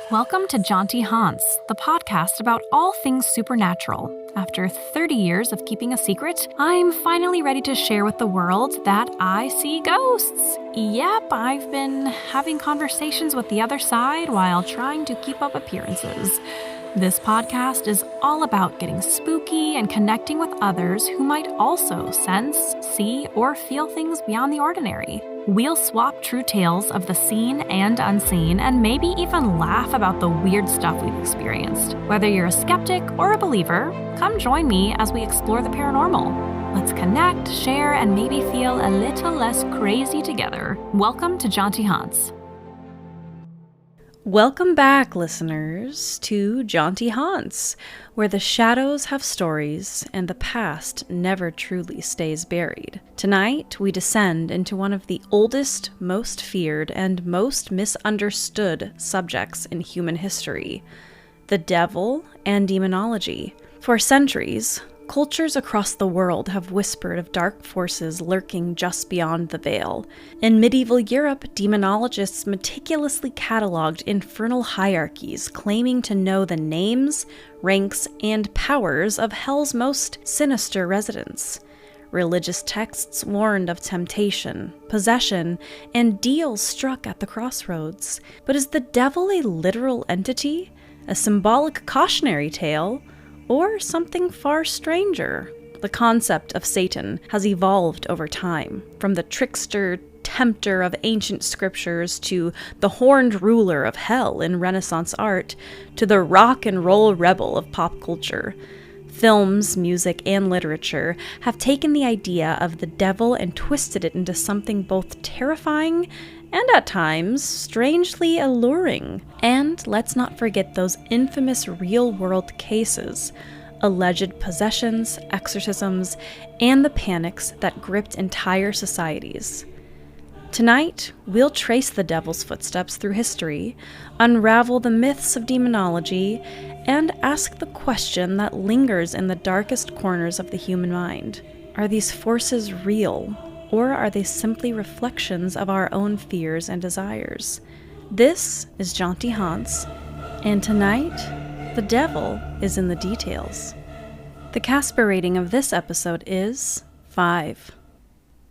Welcome to Jaunty Haunts, the podcast about all things supernatural. After 30 years of keeping a secret, I'm finally ready to share with the world that I see ghosts. Yep, I've been having conversations with the other side while trying to keep up appearances. This podcast is all about getting spooky and connecting with others who might also sense, see, or feel things beyond the ordinary. We'll swap true tales of the seen and unseen, and maybe even laugh about the weird stuff we've experienced. Whether you're a skeptic or a believer, come join me as we explore the paranormal. Let's connect, share, and maybe feel a little less crazy together. Welcome to Jaunty Haunts. Welcome back, listeners, to Jaunty Haunts, where the shadows have stories and the past never truly stays buried. Tonight, we descend into one of the oldest, most feared, and most misunderstood subjects in human history: the devil and demonology. For centuries, cultures across the world have whispered of dark forces lurking just beyond the veil. In medieval Europe, demonologists meticulously cataloged infernal hierarchies, claiming to know the names, ranks, and powers of hell's most sinister residents. Religious texts warned of temptation, possession, and deals struck at the crossroads. But is the devil a literal entity, a symbolic cautionary tale, or something far stranger? The concept of Satan has evolved over time, from the trickster, tempter of ancient scriptures to the horned ruler of hell in Renaissance art, to the rock and roll rebel of pop culture. Films, music, and literature have taken the idea of the devil and twisted it into something both terrifying and at times strangely alluring. And let's not forget those infamous real-world cases, alleged possessions, exorcisms, and the panics that gripped entire societies. Tonight, we'll trace the devil's footsteps through history, unravel the myths of demonology, and ask the question that lingers in the darkest corners of the human mind. Are these forces real? Or are they simply reflections of our own fears and desires? This is Jaunty Haunts, and tonight, the devil is in the details. The CASPER rating of this episode is 5.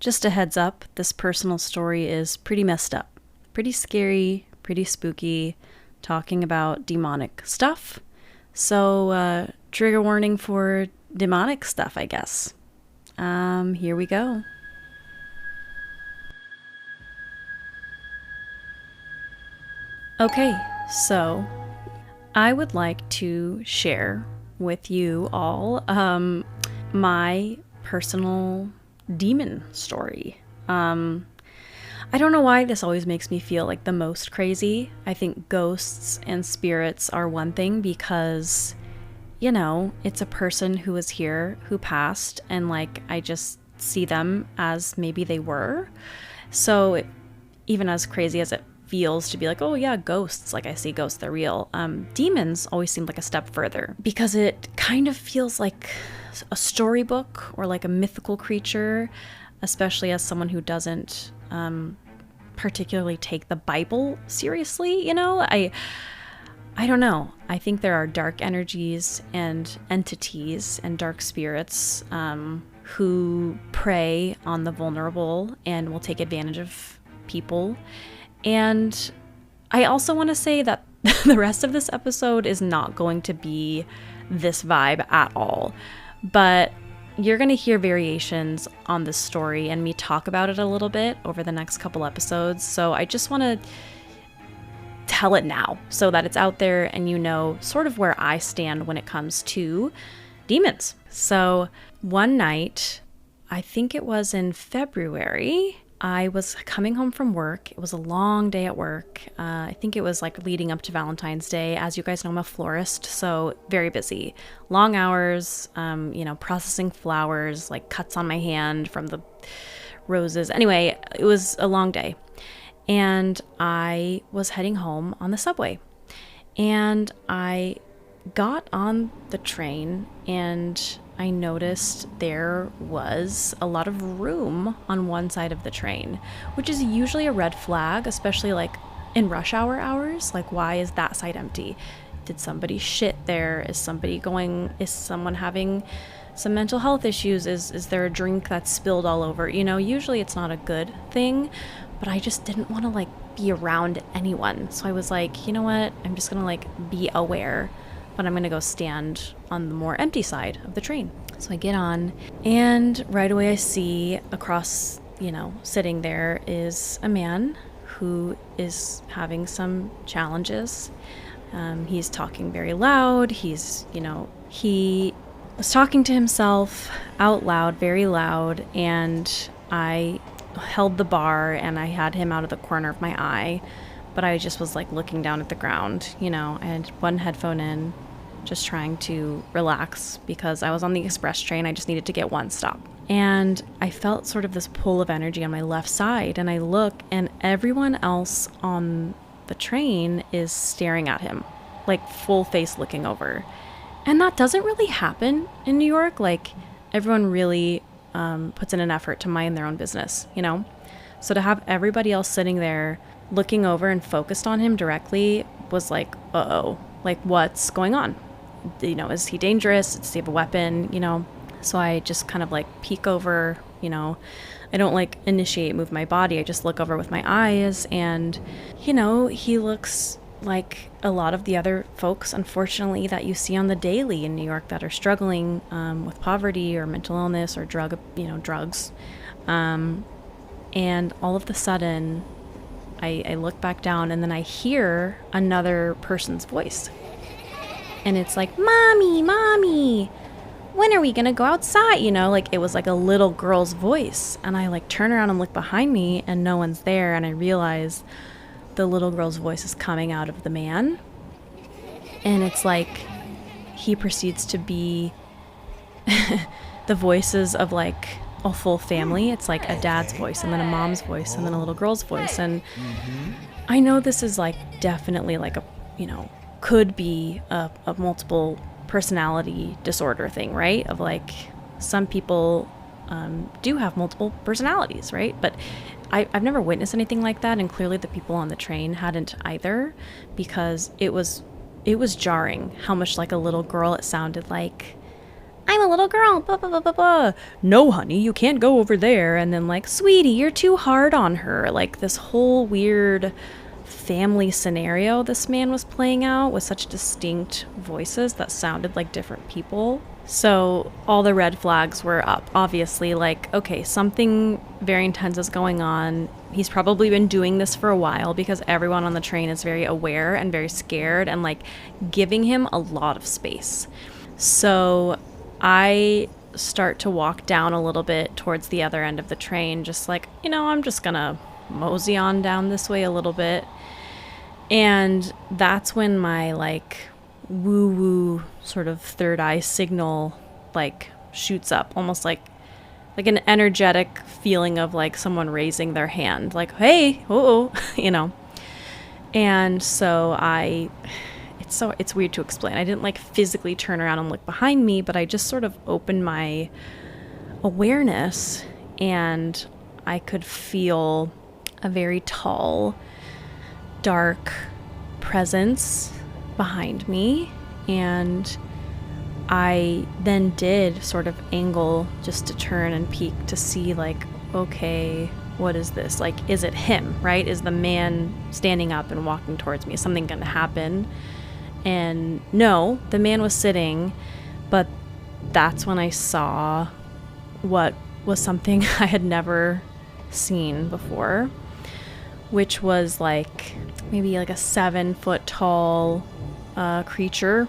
Just a heads up, this personal story is pretty messed up, pretty scary, pretty spooky, talking about demonic stuff. So, trigger warning for demonic stuff, I guess. Here we go. Okay, so I would like to share with you all my personal demon story. I don't know why this always makes me feel like the most crazy. I think ghosts and spirits are one thing because, you know, it's a person who was here, who passed, and like I just see them as maybe they were. So even as crazy as it feels to be like, oh yeah, ghosts, like I see ghosts, they're real. Demons always seem like a step further because it kind of feels like a storybook or like a mythical creature, especially as someone who doesn't particularly take the Bible seriously, you know? I don't know. I think there are dark energies and entities and dark spirits who prey on the vulnerable and will take advantage of people. And I also want to say that the rest of this episode is not going to be this vibe at all. But you're going to hear variations on this story and me talk about it a little bit over the next couple episodes. So I just want to tell it now so that it's out there and you know sort of where I stand when it comes to demons. So one night, I think it was in February, I was coming home from work. It was a long day at work. I think it was like leading up to Valentine's Day. As you guys know, I'm a florist, so very busy. Long hours, processing flowers, like cuts on my hand from the roses. Anyway, it was a long day. And I was heading home on the subway. And I got on the train and I noticed there was a lot of room on one side of the train, which is usually a red flag, especially like in rush hour hours. Like, why is that side empty? Did somebody shit there? Is someone having some mental health issues? Is there a drink that's spilled all over? Usually it's not a good thing, but I just didn't want to like be around anyone. So I was like, you know what? I'm just going to like be aware, but I'm going to go stand on the more empty side of the train. So I get on, and right away I see across, sitting there is a man who is having some challenges. He's talking very loud. He was talking to himself out loud, very loud, and I held the bar and I had him out of the corner of my eye, but I just was like looking down at the ground. I had one headphone in, just trying to relax because I was on the express train. I just needed to get one stop. And I felt sort of this pull of energy on my left side, and I look, and everyone else on the train is staring at him, like full face looking over. And that doesn't really happen in New York. Like, everyone really puts in an effort to mind their own business, So to have everybody else sitting there looking over and focused on him directly was like, uh-oh, like what's going on? Is he dangerous? Does he have a weapon? So I just kind of like peek over, I don't like move my body. I just look over with my eyes, and, he looks like a lot of the other folks, unfortunately, that you see on the daily in New York that are struggling with poverty or mental illness or drugs. And all of a sudden, I look back down, and then I hear another person's voice. And it's like, Mommy, when are we going to go outside? Like it was like a little girl's voice. And I like turn around and look behind me, and no one's there. And I realize the little girl's voice is coming out of the man. And it's like he proceeds to be the voices of like a full family. It's like a dad's voice, and then a mom's voice, and then a little girl's voice. And I know this is like definitely like a, could be a multiple personality disorder thing, right? Of like some people do have multiple personalities, right? But I've never witnessed anything like that, and clearly the people on the train hadn't either, because it was jarring how much like a little girl it sounded like. I'm a little girl, blah, blah, blah, blah, blah. No, honey, you can't go over there. And then like, sweetie, you're too hard on her. Like this whole weird family scenario this man was playing out with such distinct voices that sounded like different people. So all the red flags were up, obviously, like, okay, something very intense is going on. He's probably been doing this for a while, because everyone on the train is very aware and very scared and like giving him a lot of space. So I start to walk down a little bit towards the other end of the train, just like, I'm just gonna mosey on down this way a little bit. And that's when my like woo-woo sort of third eye signal like shoots up, almost like an energetic feeling of like someone raising their hand, like, hey, oh, And so it's weird to explain. I didn't like physically turn around and look behind me, but I just sort of opened my awareness, and I could feel a very tall, dark presence behind me. And I then did sort of angle just to turn and peek to see like, okay, what is this? Like, is it him, right? Is the man standing up and walking towards me? Is something going to happen? And no, the man was sitting, but that's when I saw what was something I had never seen before, which was like maybe like a 7-foot tall creature.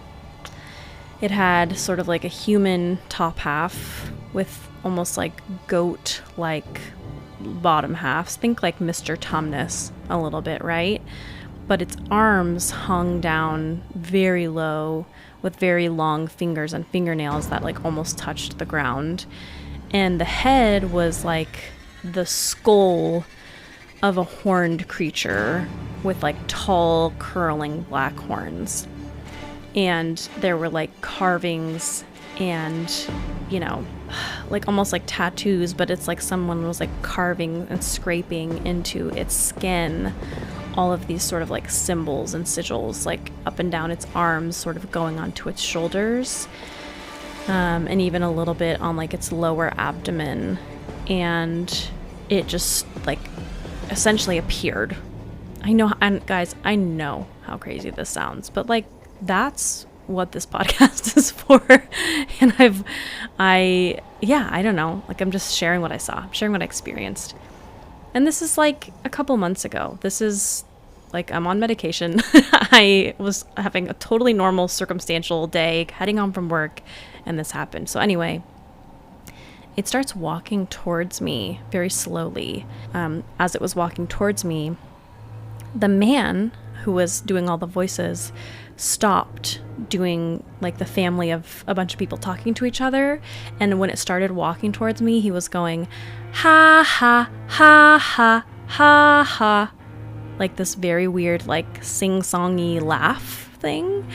It had sort of like a human top half with almost like goat-like bottom halves. Think like Mr. Tumnus a little bit, right? But its arms hung down very low with very long fingers and fingernails that like almost touched the ground. And the head was like the skull of a horned creature with like tall curling black horns. And there were like carvings and, like almost like tattoos, but it's like someone was like carving and scraping into its skin all of these sort of like symbols and sigils like up and down its arms, sort of going onto its shoulders, and even a little bit on like its lower abdomen. And it just like essentially appeared. I know, and guys, I know how crazy this sounds, but like that's what this podcast is for. And I don't know, like I'm just sharing what I saw, sharing what I experienced. And this is like a couple months ago. This is like, I'm on medication. I was having a totally normal circumstantial day, heading home from work, and this happened. So anyway, it starts walking towards me very slowly. As it was walking towards me, the man who was doing all the voices stopped doing like the family of a bunch of people talking to each other. And when it started walking towards me, he was going, ha, ha, ha, ha, ha, ha. Like this very weird, like sing-songy laugh thing.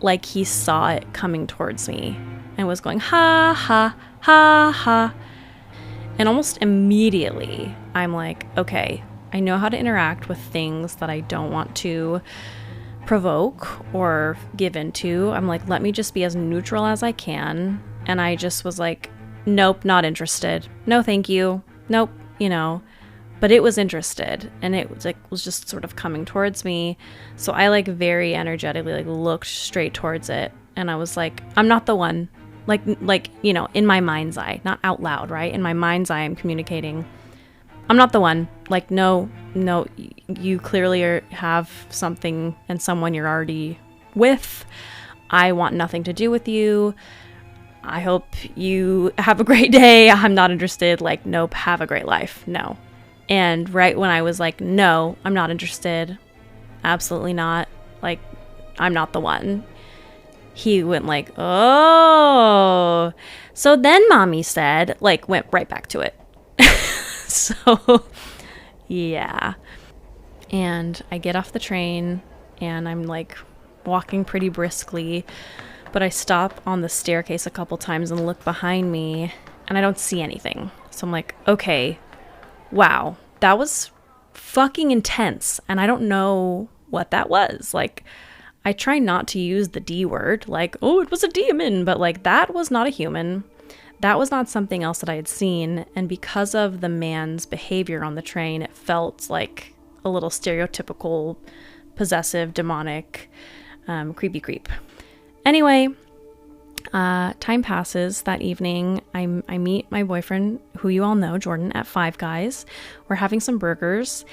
Like he saw it coming towards me and was going, ha, ha, ha, ha. And almost immediately, I'm like, okay, I know how to interact with things that I don't want to provoke or give into. I'm like, let me just be as neutral as I can. And I just was like, nope, not interested. No, thank you. Nope, but it was interested, and it was just sort of coming towards me. So I like very energetically like looked straight towards it, and I was like, I'm not the one. Like in my mind's eye, not out loud, right? In my mind's eye, I'm communicating, I'm not the one. Like, no, you clearly have something and someone you're already with. I want nothing to do with you. I hope you have a great day. I'm not interested. Like, nope, have a great life. No. And right when I was like, no, I'm not interested. Absolutely not. Like, I'm not the one. He went like, oh. So then mommy said, like, went right back to it. So, yeah. And I get off the train and I'm like walking pretty briskly, but I stop on the staircase a couple times and look behind me and I don't see anything. So I'm like, okay, wow, that was fucking intense. And I don't know what that was. Like, I try not to use the D word, like, oh, it was a demon, but like that was not a human. That was not something else that I had seen, and because of the man's behavior on the train, it felt like a little stereotypical, possessive, demonic, creepy creep. Anyway, time passes. That evening, I meet my boyfriend, who you all know, Jordan, at Five Guys. We're having some burgers,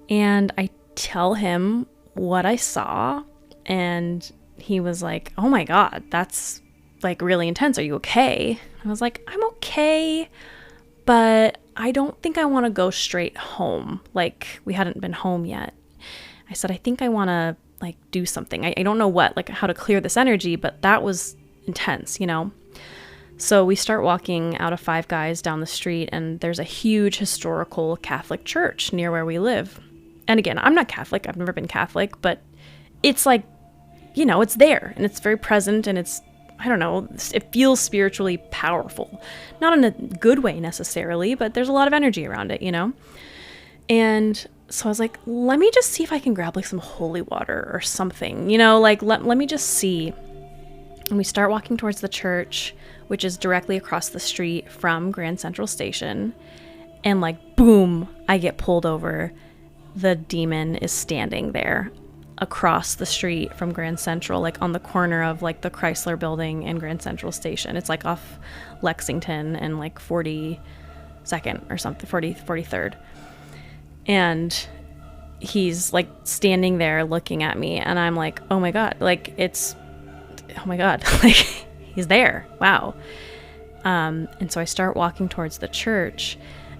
and I tell him what I saw, and he was like, oh my God, that's like really intense. Are you okay? I was like, I'm okay, but I don't think I want to go straight home. Like, we hadn't been home yet. I said, I think I want to like do something. I don't know what, like how to clear this energy, but that was intense, So we start walking out of Five Guys down the street, and there's a huge historical Catholic church near where we live. And again, I'm not Catholic. I've never been Catholic, but it's like, it's there and it's very present, and it's, I don't know, it feels spiritually powerful. Not in a good way necessarily, but there's a lot of energy around it, And so I was like, let me just see if I can grab like some holy water or something, like let me just see. And we start walking towards the church, which is directly across the street from Grand Central Station. And like, boom, I get pulled over. The demon is standing there across the street from Grand Central, like on the corner of like the Chrysler building and Grand Central Station. It's like off Lexington and like 42nd or something, 43rd. And he's like standing there looking at me, and I'm like, oh my God, like he's there. Wow. And so I start walking towards the church,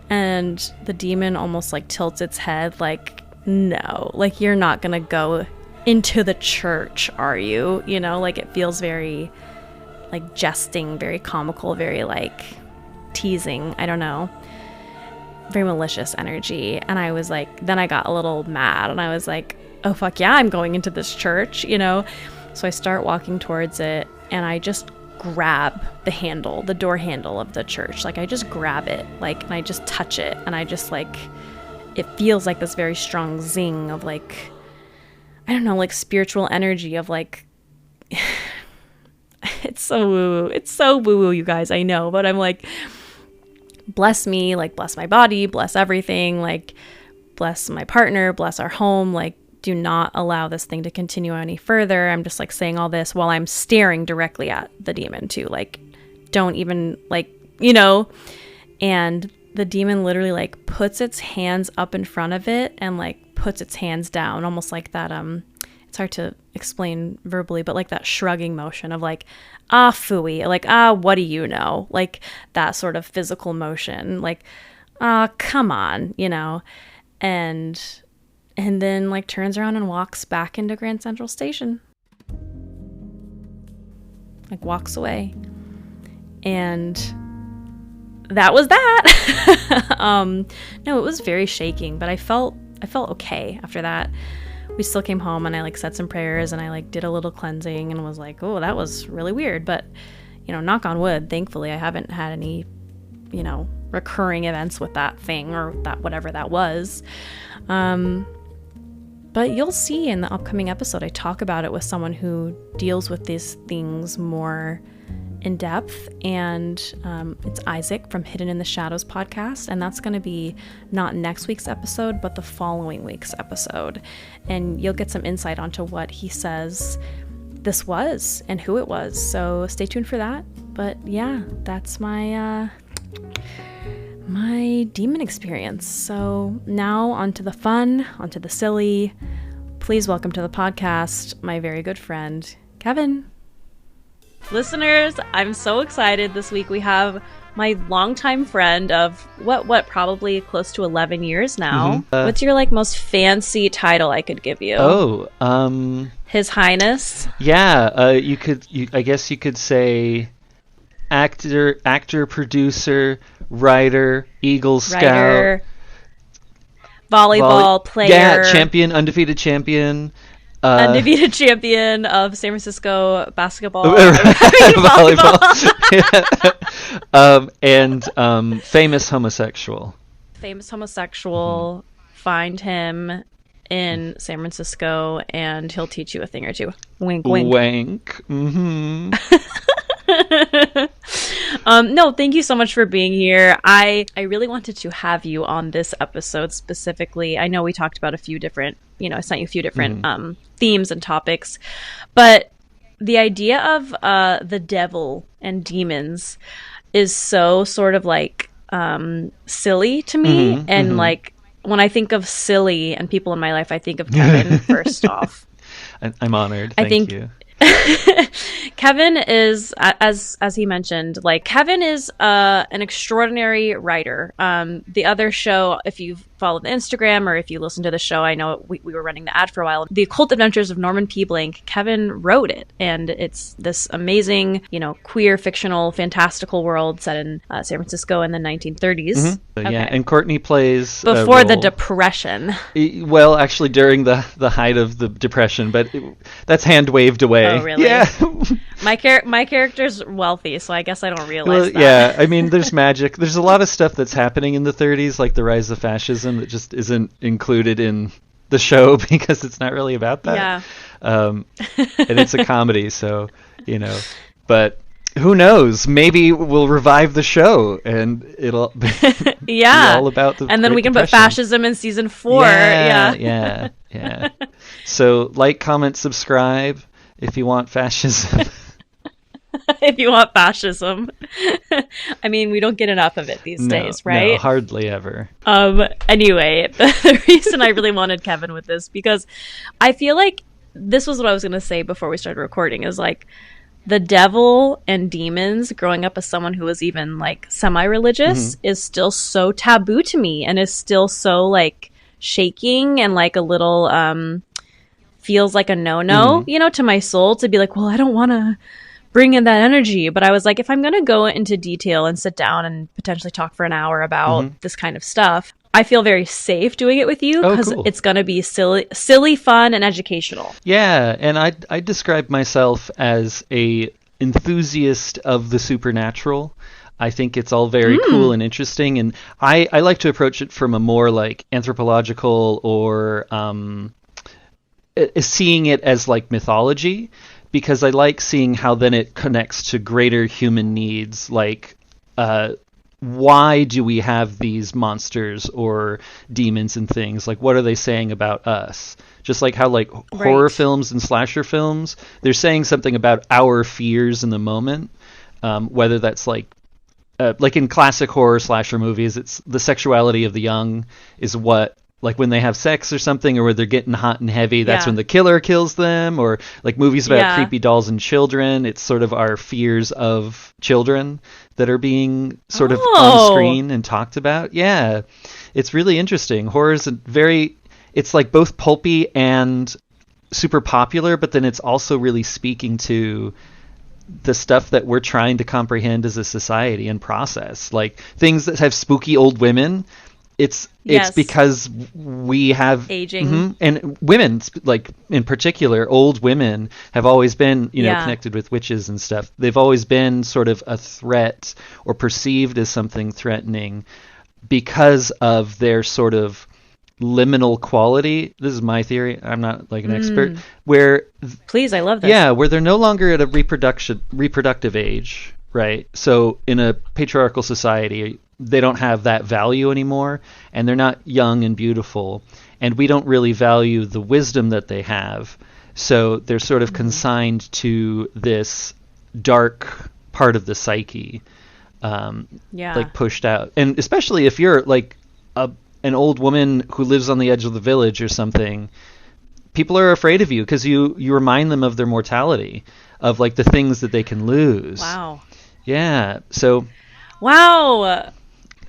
and the demon almost like tilts its head like, no, like you're not gonna go into the church, are you? Like it feels very like jesting, very comical, very like teasing. I don't know. Very malicious energy. And I was like, then I got a little mad, and I was like, oh fuck yeah, I'm going into this church, So I start walking towards it, and I just grab the door handle of the church. Like I just grab it, like, and I just touch it, and I just like, it feels like this very strong zing of like, I don't know, like spiritual energy of like, it's so woo-woo, you guys, I know, but I'm like, bless me, like bless my body, bless everything, like bless my partner, bless our home, like do not allow this thing to continue any further. I'm just like saying all this while I'm staring directly at the demon too, like don't even like, you know, and the demon literally like puts its hands up in front of it and like puts its hands down, almost like that, it's hard to explain verbally, but like that shrugging motion of like, ah, phooey, like, ah, what do you know? Like that sort of physical motion, like, ah, come on, you know, and then like turns around and walks back into Grand Central Station, like walks away. And that was that. No, it was very shaking, but I felt okay after that. We still came home and I like said some prayers and I like did a little cleansing and was like, oh, that was really weird. But, you know, knock on wood, thankfully I haven't had any, you know, recurring events with that thing or that whatever that was. But you'll see in the upcoming episode, I talk about it with someone who deals with these things more in depth, and it's Isaac from Hidden in the Shadows podcast, and that's going to be not next week's episode but the following week's episode, and you'll get some insight onto what he says this was and who it was, so stay tuned for that. But yeah, that's my demon experience. So now onto the fun, onto the silly. Please welcome to the podcast my very good friend Kevin. Listeners, I'm so excited. This week we have my longtime friend of what probably close to 11 years now. What's your like most fancy title I could give you? His Highness. Yeah, I guess you could say actor, producer, writer, Eagle Scout, volleyball player. Yeah, champion, undefeated champion. Undefeated champion of San Francisco basketball. Volleyball. And famous homosexual. Famous homosexual. Find him in San Francisco and he'll teach you a thing or two. Wink, wink. Wink. Mm-hmm. No, thank you so much for being here. I really wanted to have you on this episode specifically. I know we talked about a few different, I sent you a few different themes and topics, but the idea of the devil and demons is so sort of like silly to me. And like when I think of silly and people in my life, I think of Kevin first off. I'm honored. Thank you. Kevin is, as he mentioned, like Kevin is an extraordinary writer. The other show, if you follow the Instagram or if you listen to the show, I know we were running the ad for a while. The Occult Adventures of Norman P. Blank. Kevin wrote it, and it's this amazing, queer, fictional, fantastical world set in San Francisco in the 1930s. Okay. Yeah, and Courtney plays before the Depression. Well, actually, during the height of the Depression, but that's hand waved away. Oh, really? Yeah. My character's wealthy, so I guess I don't realize that. Yeah, I mean, there's magic. There's a lot of stuff that's happening in the 30s, like the rise of fascism, that just isn't included in the show because it's not really about that. Yeah. And it's a comedy, so, but who knows? Maybe we'll revive the show and it'll be be all about the and then Great we can Depression. put fascism in season 4. Yeah. So like, comment, subscribe if you want fascism. If you want fascism. I mean, we don't get enough of it these days, right? No, hardly ever. Anyway, the reason I really wanted Kevin with this, because I feel like this was what I was going to say before we started recording, is like the devil and demons, growing up as someone who was even like semi-religious, is still so taboo to me and is still so like shaking and like a little feels like a no-no, to my soul, to be like, well, I don't want to bring in that energy. But I was like, if I'm going to go into detail and sit down and potentially talk for an hour about this kind of stuff, I feel very safe doing it with you because it's going to be silly, fun, and educational. Yeah, and I describe myself as a enthusiast of the supernatural. I think it's all very cool and interesting, and I like to approach it from a more like anthropological or seeing it as like mythology, because I like seeing how then it connects to greater human needs, like why do we have these monsters or demons and things? Like, what are they saying about us? Just like how like horror films and slasher films, they're saying something about our fears in the moment, whether that's like in classic horror slasher movies, it's the sexuality of the young is what, like when they have sex or something, or where they're getting hot and heavy, that's when the killer kills them, or like movies about creepy dolls and children, it's sort of our fears of children that are being sort of on screen and talked about. Yeah, it's really interesting. Horror is it's like both pulpy and super popular, but then it's also really speaking to the stuff that we're trying to comprehend as a society and process. Like things that have spooky old women, it's because we have aging and women, like in particular, old women have always been, connected with witches and stuff. They've always been sort of a threat or perceived as something threatening because of their sort of liminal quality. This is my theory. I'm not like an expert. Where please, I love this. Yeah, where they're no longer at a reproductive age, right? So in a patriarchal society, they don't have that value anymore, and they're not young and beautiful, and we don't really value the wisdom that they have. So they're sort of consigned to this dark part of the psyche, like pushed out. And especially if you're like an old woman who lives on the edge of the village or something, people are afraid of you because you remind them of their mortality, of like the things that they can lose. Wow. Yeah. So. Wow.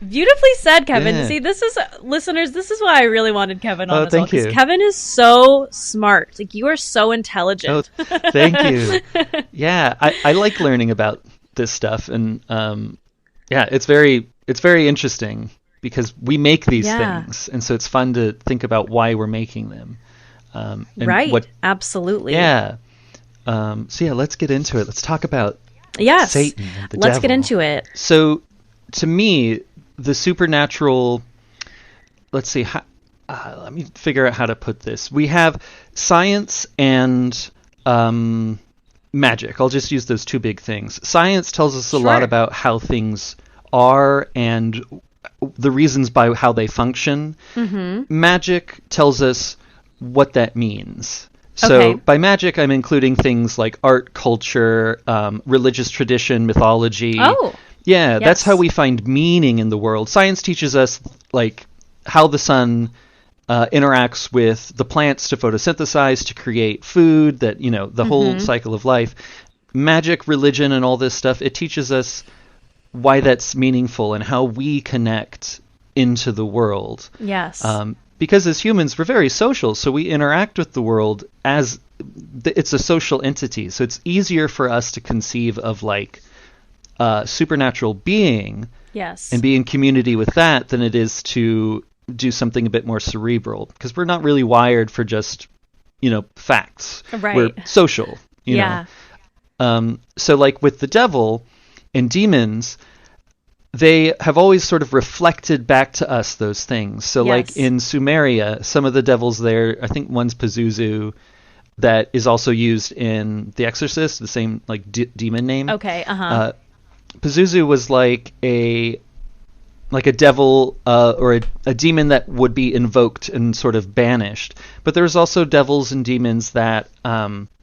Beautifully said, Kevin. Yeah. See, this is, listeners, this is why I really wanted Kevin on as well. Because Kevin is so smart. Like, you are so intelligent. Oh, thank you. Yeah, I like learning about this stuff, and it's very interesting because we make these things, and so it's fun to think about why we're making them. Absolutely. Yeah. Let's get into it. Let's talk about Satan and the devil. Let's get into it. So, to me, the supernatural, let's see, let me figure out how to put this. We have science and magic. I'll just use those two big things. Science tells us a lot about how things are and the reasons by how they function. Magic tells us what that means. So by magic, I'm including things like art, culture, religious tradition, mythology. Oh. Yeah, that's how we find meaning in the world. Science teaches us like how the sun interacts with the plants to photosynthesize, to create food, that, the whole cycle of life. Magic, religion, and all this stuff, it teaches us why that's meaningful and how we connect into the world. Yes. Because as humans, we're very social, so we interact with the world as it's a social entity. So it's easier for us to conceive of like supernatural being and be in community with that than it is to do something a bit more cerebral, because we're not really wired for just facts. We're social, you know. So like with the devil and demons, they have always sort of reflected back to us those things. So like in Sumeria, some of the devils there, I think one's Pazuzu, that is also used in The Exorcist, the same like demon name. Pazuzu was like a devil or a demon that would be invoked and sort of banished. But there's also devils and demons that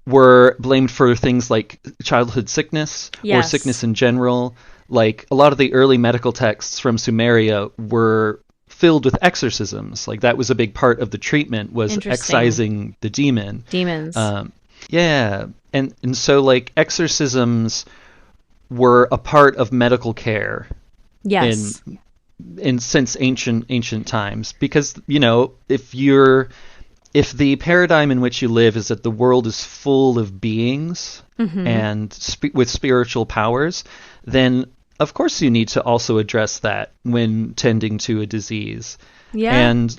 were blamed for things like childhood sickness or sickness in general. Like a lot of the early medical texts from Sumeria were filled with exorcisms. Like that was a big part of the treatment, was excising the demon. Demons. And so like exorcisms were a part of medical care in since ancient times, because if the paradigm in which you live is that the world is full of beings and with spiritual powers, then of course you need to also address that when tending to a disease. And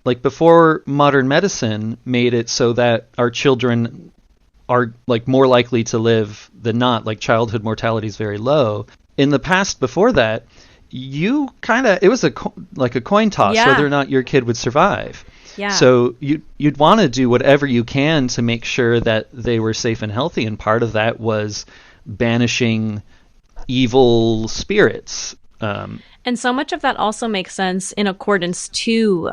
like before modern medicine made it so that our children are like more likely to live than not, like childhood mortality is very low, in the past before that, you kind of, it was like a coin toss whether or not your kid would survive. Yeah. So you'd want to do whatever you can to make sure that they were safe and healthy, and part of that was banishing evil spirits. And so much of that also makes sense in accordance to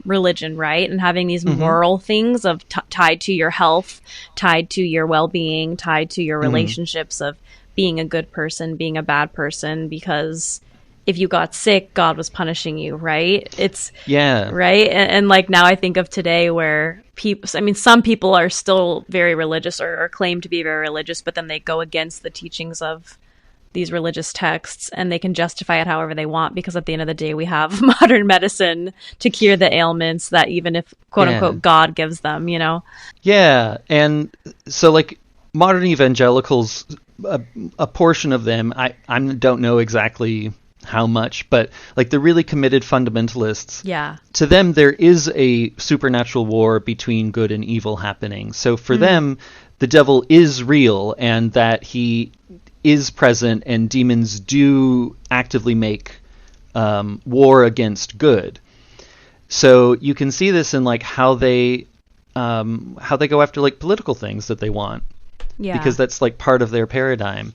religion, right? And having these moral things of tied to your health, tied to your well-being, tied to your relationships of being a good person, being a bad person, because if you got sick, God was punishing you, right? Right. And like now I think of today where some people are still very religious or claim to be very religious, but then they go against the teachings of these religious texts and they can justify it however they want, because at the end of the day, we have modern medicine to cure the ailments that even if quote unquote God gives them, you know? Yeah. And so like modern evangelicals, a portion of them, I don't know exactly how much, but like the really committed fundamentalists, to them there is a supernatural war between good and evil happening. So for them, the devil is real and that he is present, and demons do actively make war against good. So you can see this in like how they go after like political things that they want, because that's like part of their paradigm,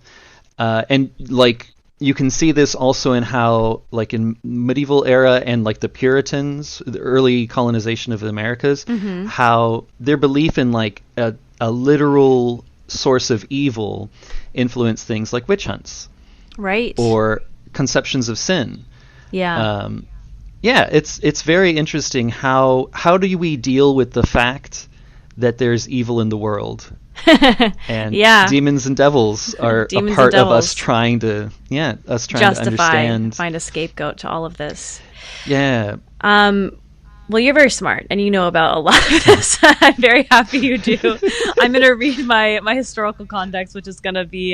and like you can see this also in how like in medieval era and like the Puritans, the early colonization of the Americas, how their belief in like a literal source of evil influenced things like witch hunts, right, or conceptions of sin. It's very interesting how do we deal with the fact that there's evil in the world, and demons and devils are a part of us trying to justify, to understand, find a scapegoat to all of this. Well, you're very smart and you know about a lot of this. I'm very happy you do. I'm going to read my historical context, which is going to be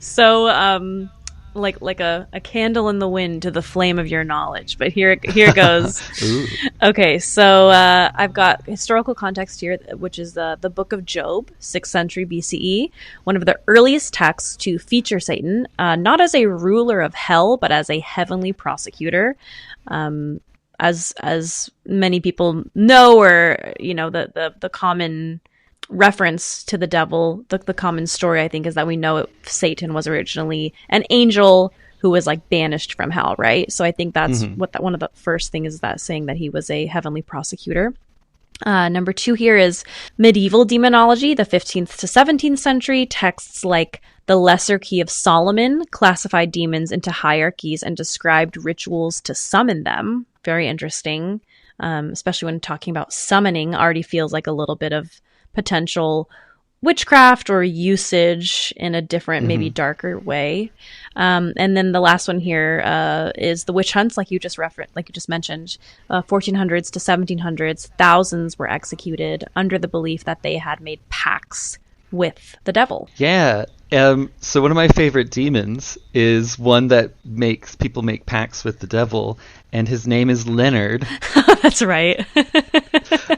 so like a candle in the wind to the flame of your knowledge. But here goes. Okay, so I've got historical context here, which is the Book of Job, 6th century BCE, one of the earliest texts to feature Satan, not as a ruler of hell, but as a heavenly prosecutor. As many people know, or you know, the common reference to the devil, the common story I think is that we know Satan was originally an angel who was like banished from hell, right? So I think that's what one of the first things is, that saying that he was a heavenly prosecutor. Number 2 here is medieval demonology, the 15th to 17th century. Texts like the Lesser Key of Solomon classified demons into hierarchies and described rituals to summon them. Very interesting, especially when talking about summoning already feels like a little bit of potential witchcraft or usage in a different, maybe darker way. And then the last one here is the witch hunts, like you just mentioned, 1400s to 1700s. Thousands were executed under the belief that they had made pacts with the devil. Yeah. So one of my favorite demons is one that makes people make pacts with the devil, and his name is Leonard. That's right.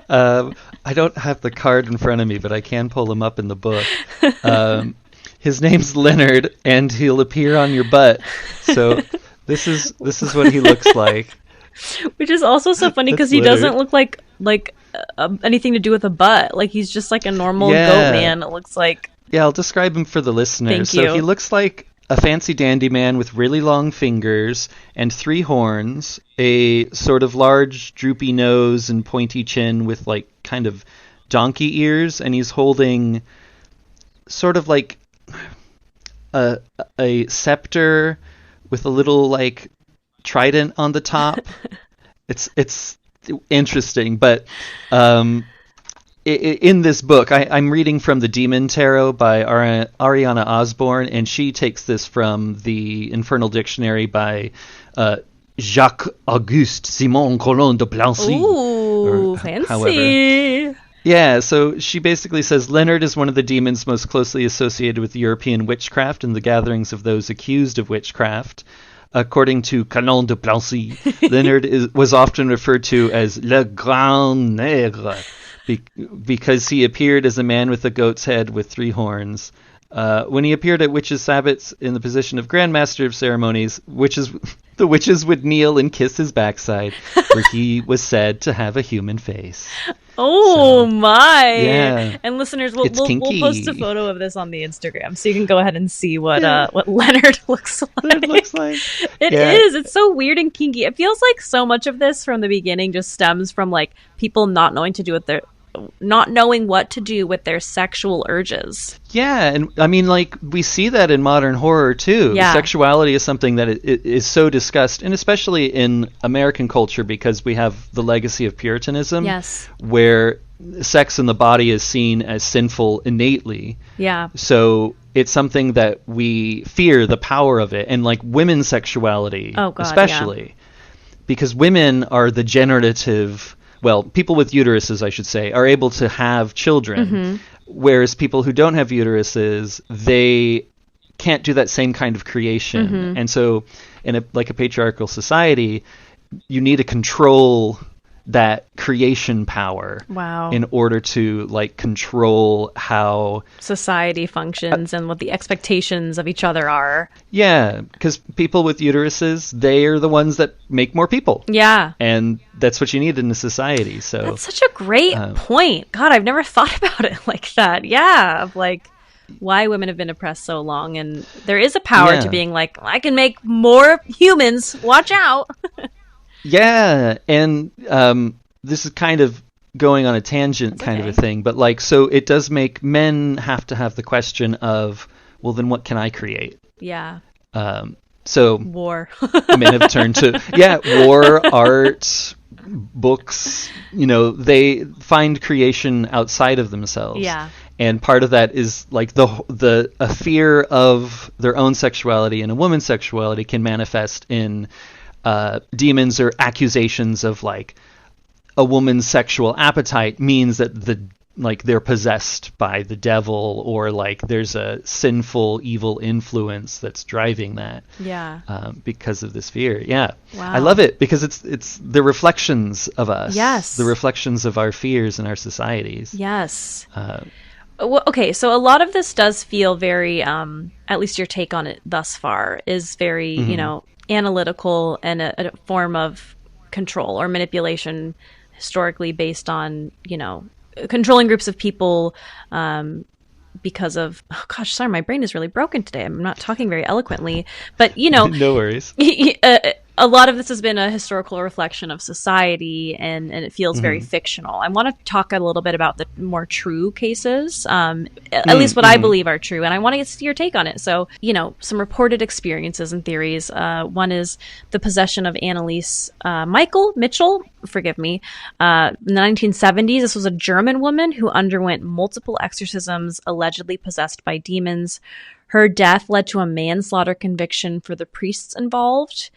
I don't have the card in front of me, but I can pull him up in the book. His name's Leonard, and he'll appear on your butt. So this is what he looks like. Which is also so funny because he doesn't look like anything to do with a butt. Like he's just like a normal goat man. It looks like. Yeah, I'll describe him for the listeners. Thank you. So he looks like a fancy dandy man with really long fingers and 3 horns, a sort of large droopy nose and pointy chin with like kind of donkey ears, and he's holding sort of like a scepter with a little like trident on the top. It's interesting, but in this book, I'm reading from the Demon Tarot by Ariana Osborne, and she takes this from the Infernal Dictionary by Jacques-Auguste Simon Colon de Plancy. Ooh, fancy. However. Yeah, so she basically says Leonard is one of the demons most closely associated with European witchcraft and the gatherings of those accused of witchcraft. According to Colon de Plancy, Leonard was often referred to as Le Grand Nègre, because he appeared as a man with a goat's head with 3 horns. When he appeared at witches' sabbats in the position of Grand Master of Ceremonies, the witches would kneel and kiss his backside, where he was said to have a human face. Oh, my. Yeah. And listeners, It's we'll kinky. post a photo of this on the Instagram, so you can go ahead and see what Leonard looks like. It looks like. It is. It's so weird and kinky. It feels like so much of this from the beginning just stems from like people not knowing what to do with their sexual urges. Yeah, and I mean, like, we see that in modern horror, too. Yeah. Sexuality is something that it is so discussed, and especially in American culture, because we have the legacy of Puritanism, Yes. where sex in the body is seen as sinful innately. Yeah. So it's something that we fear the power of it, and, like, women's sexuality, Oh, God, especially. Because women are the generative... Well, people with uteruses, I should say, are able to have children, whereas people who don't have uteruses, they can't do that same kind of creation. And so in a patriarchal society, you need to control that creation power Wow. in order to like control how society functions and what the expectations of each other are. Yeah, because people with uteruses, they are the ones that make more people. Yeah. And that's what you need in a society. So That's such a great point. God, I've never thought about it like that. Yeah, of like why women have been oppressed so long, and there is a power to being like, I can make more humans. Watch out. Yeah, and this is kind of going on a tangent kind of a thing, but like, so it does make men have to have the question of, well, then what can I create? Yeah. So War. men have turned to, war, art, books, they find creation outside of themselves. Yeah. And part of that is like a fear of their own sexuality, and a woman's sexuality can manifest in demons or accusations of like a woman's sexual appetite means that they're possessed by the devil, or like there's a sinful evil influence that's driving that. Yeah. Because of this fear. Yeah. Wow. I love it because it's the reflections of us. Yes. The reflections of our fears in our societies. Yes. Well, okay, so a lot of this does feel very, at least your take on it thus far, is very, analytical and a form of control or manipulation historically based on, controlling groups of people because of, oh gosh, sorry, my brain is really broken today. I'm not talking very eloquently, but, No worries. A lot of this has been a historical reflection of society, and it feels very fictional. I want to talk a little bit about the more true cases, at least what I believe are true, and I want to get your take on it. So, some reported experiences and theories. One is the possession of Anneliese Mitchell, forgive me, in the 1970s. This was a German woman who underwent multiple exorcisms, allegedly possessed by demons. Her death led to a manslaughter conviction for the priests involved.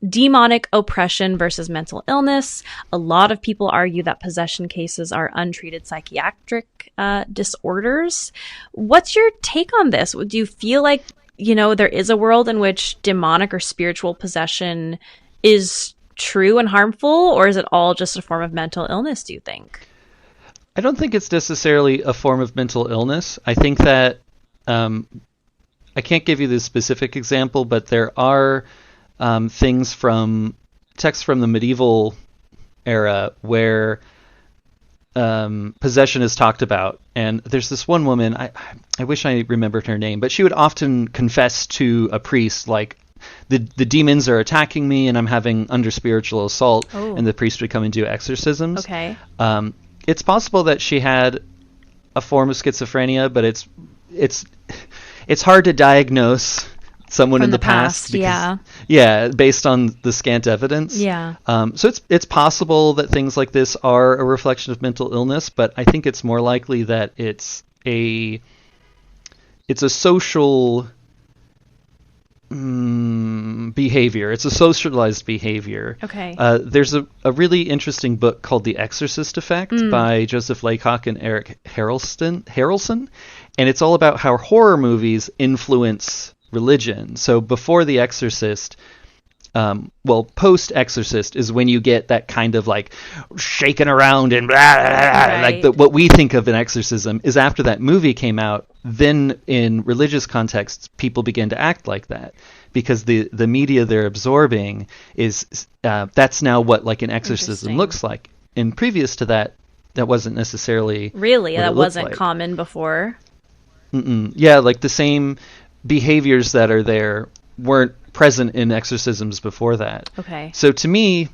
Demonic oppression versus mental illness. A lot of people argue that possession cases are untreated psychiatric disorders. What's your take on this? Do you feel like, there is a world in which demonic or spiritual possession is true and harmful, or is it all just a form of mental illness, do you think? I don't think it's necessarily a form of mental illness. I think that I can't give you the specific example, but there are things from texts from the medieval era where possession is talked about. And there's this one woman, I wish I remembered her name, but she would often confess to a priest, like, the demons are attacking me and I'm having under spiritual assault, and the priest would come and do exorcisms. Okay. It's possible that she had a form of schizophrenia, but it's hard to diagnose someone in the past because, based on the scant evidence. Yeah. So it's possible that things like this are a reflection of mental illness, but I think it's more likely that it's a social behavior. It's a socialized behavior. Okay. There's a really interesting book called The Exorcist Effect by Joseph Laycock and Eric Harrelson, and it's all about how horror movies influence religion. So before The Exorcist, post Exorcist is when you get that kind of like shaking around and blah, blah, blah, Right. like what we think of an exorcism is after that movie came out. Then in religious contexts, people begin to act like that because the media they're absorbing is that's now what like an exorcism Interesting. looks like. And previous to that, that wasn't necessarily Really? what it That looked wasn't like. common before? Yeah, like the same behaviors that are there weren't present in exorcisms before that. Okay. So to me,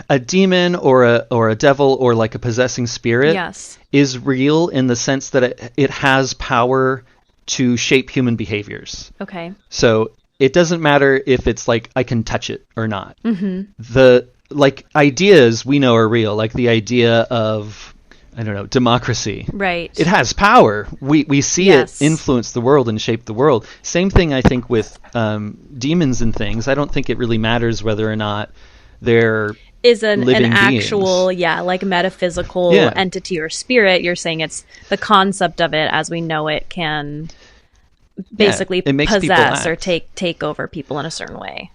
a demon or a devil or like a possessing spirit Yes. is real in the sense that it has power to shape human behaviors. Okay. So it doesn't matter if it's like I can touch it or not. Mm-hmm. The like ideas we know are real, like the idea of I don't know, democracy. Right. It has power. We see Yes. it influence the world and shape the world. Same thing I think with demons and things. I don't think it really matters whether or not they're Is an living actual, beings. like metaphysical Yeah. entity or spirit. You're saying it's the concept of it as we know it can basically it makes people possess or act. take over people in a certain way.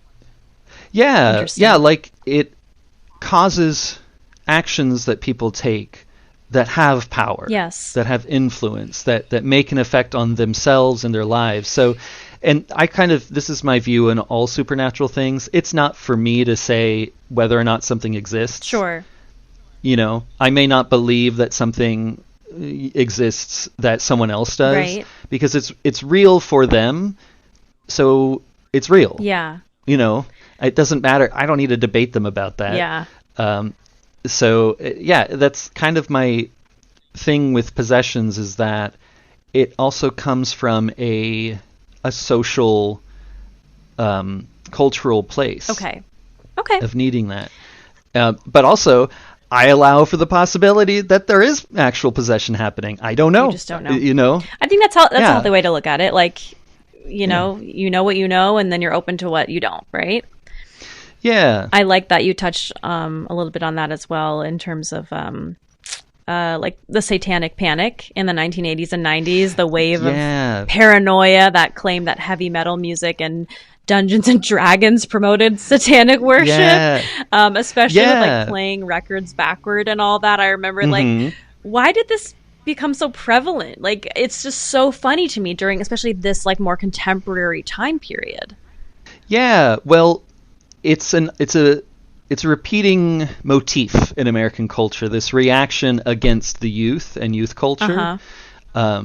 Yeah, Interesting. yeah, like it causes actions that people take that have power, Yes. that have influence, that make an effect on themselves and their lives. So, and I kind of, this is my view on all supernatural things. It's not for me to say whether or not something exists. Sure. You know, I may not believe that something exists that someone else does, Right. because it's real for them, so it's real. Yeah. You know, it doesn't matter. I don't need to debate them about that. Yeah. So yeah, that's kind of my thing with possessions, is that it also comes from a social, cultural place. Okay. Okay. Of needing that. But also, I allow for the possibility that there is actual possession happening. I don't know. You just don't know. You know? I think that's a Yeah. healthy way to look at it. Like, you know what you know, and then you're open to what you don't, right? Yeah. I like that you touched a little bit on that as well in terms of like the satanic panic in the 1980s and 90s, the wave Yeah. of paranoia that claimed that heavy metal music and Dungeons and Dragons promoted satanic worship, Yeah. especially with Yeah. like playing records backward and all that. I remember Mhm. like, why did this become so prevalent? Like, it's just so funny to me during especially this like more contemporary time period. Yeah. Well, it's a repeating motif in American culture, this reaction against the youth and youth culture. Uh-huh.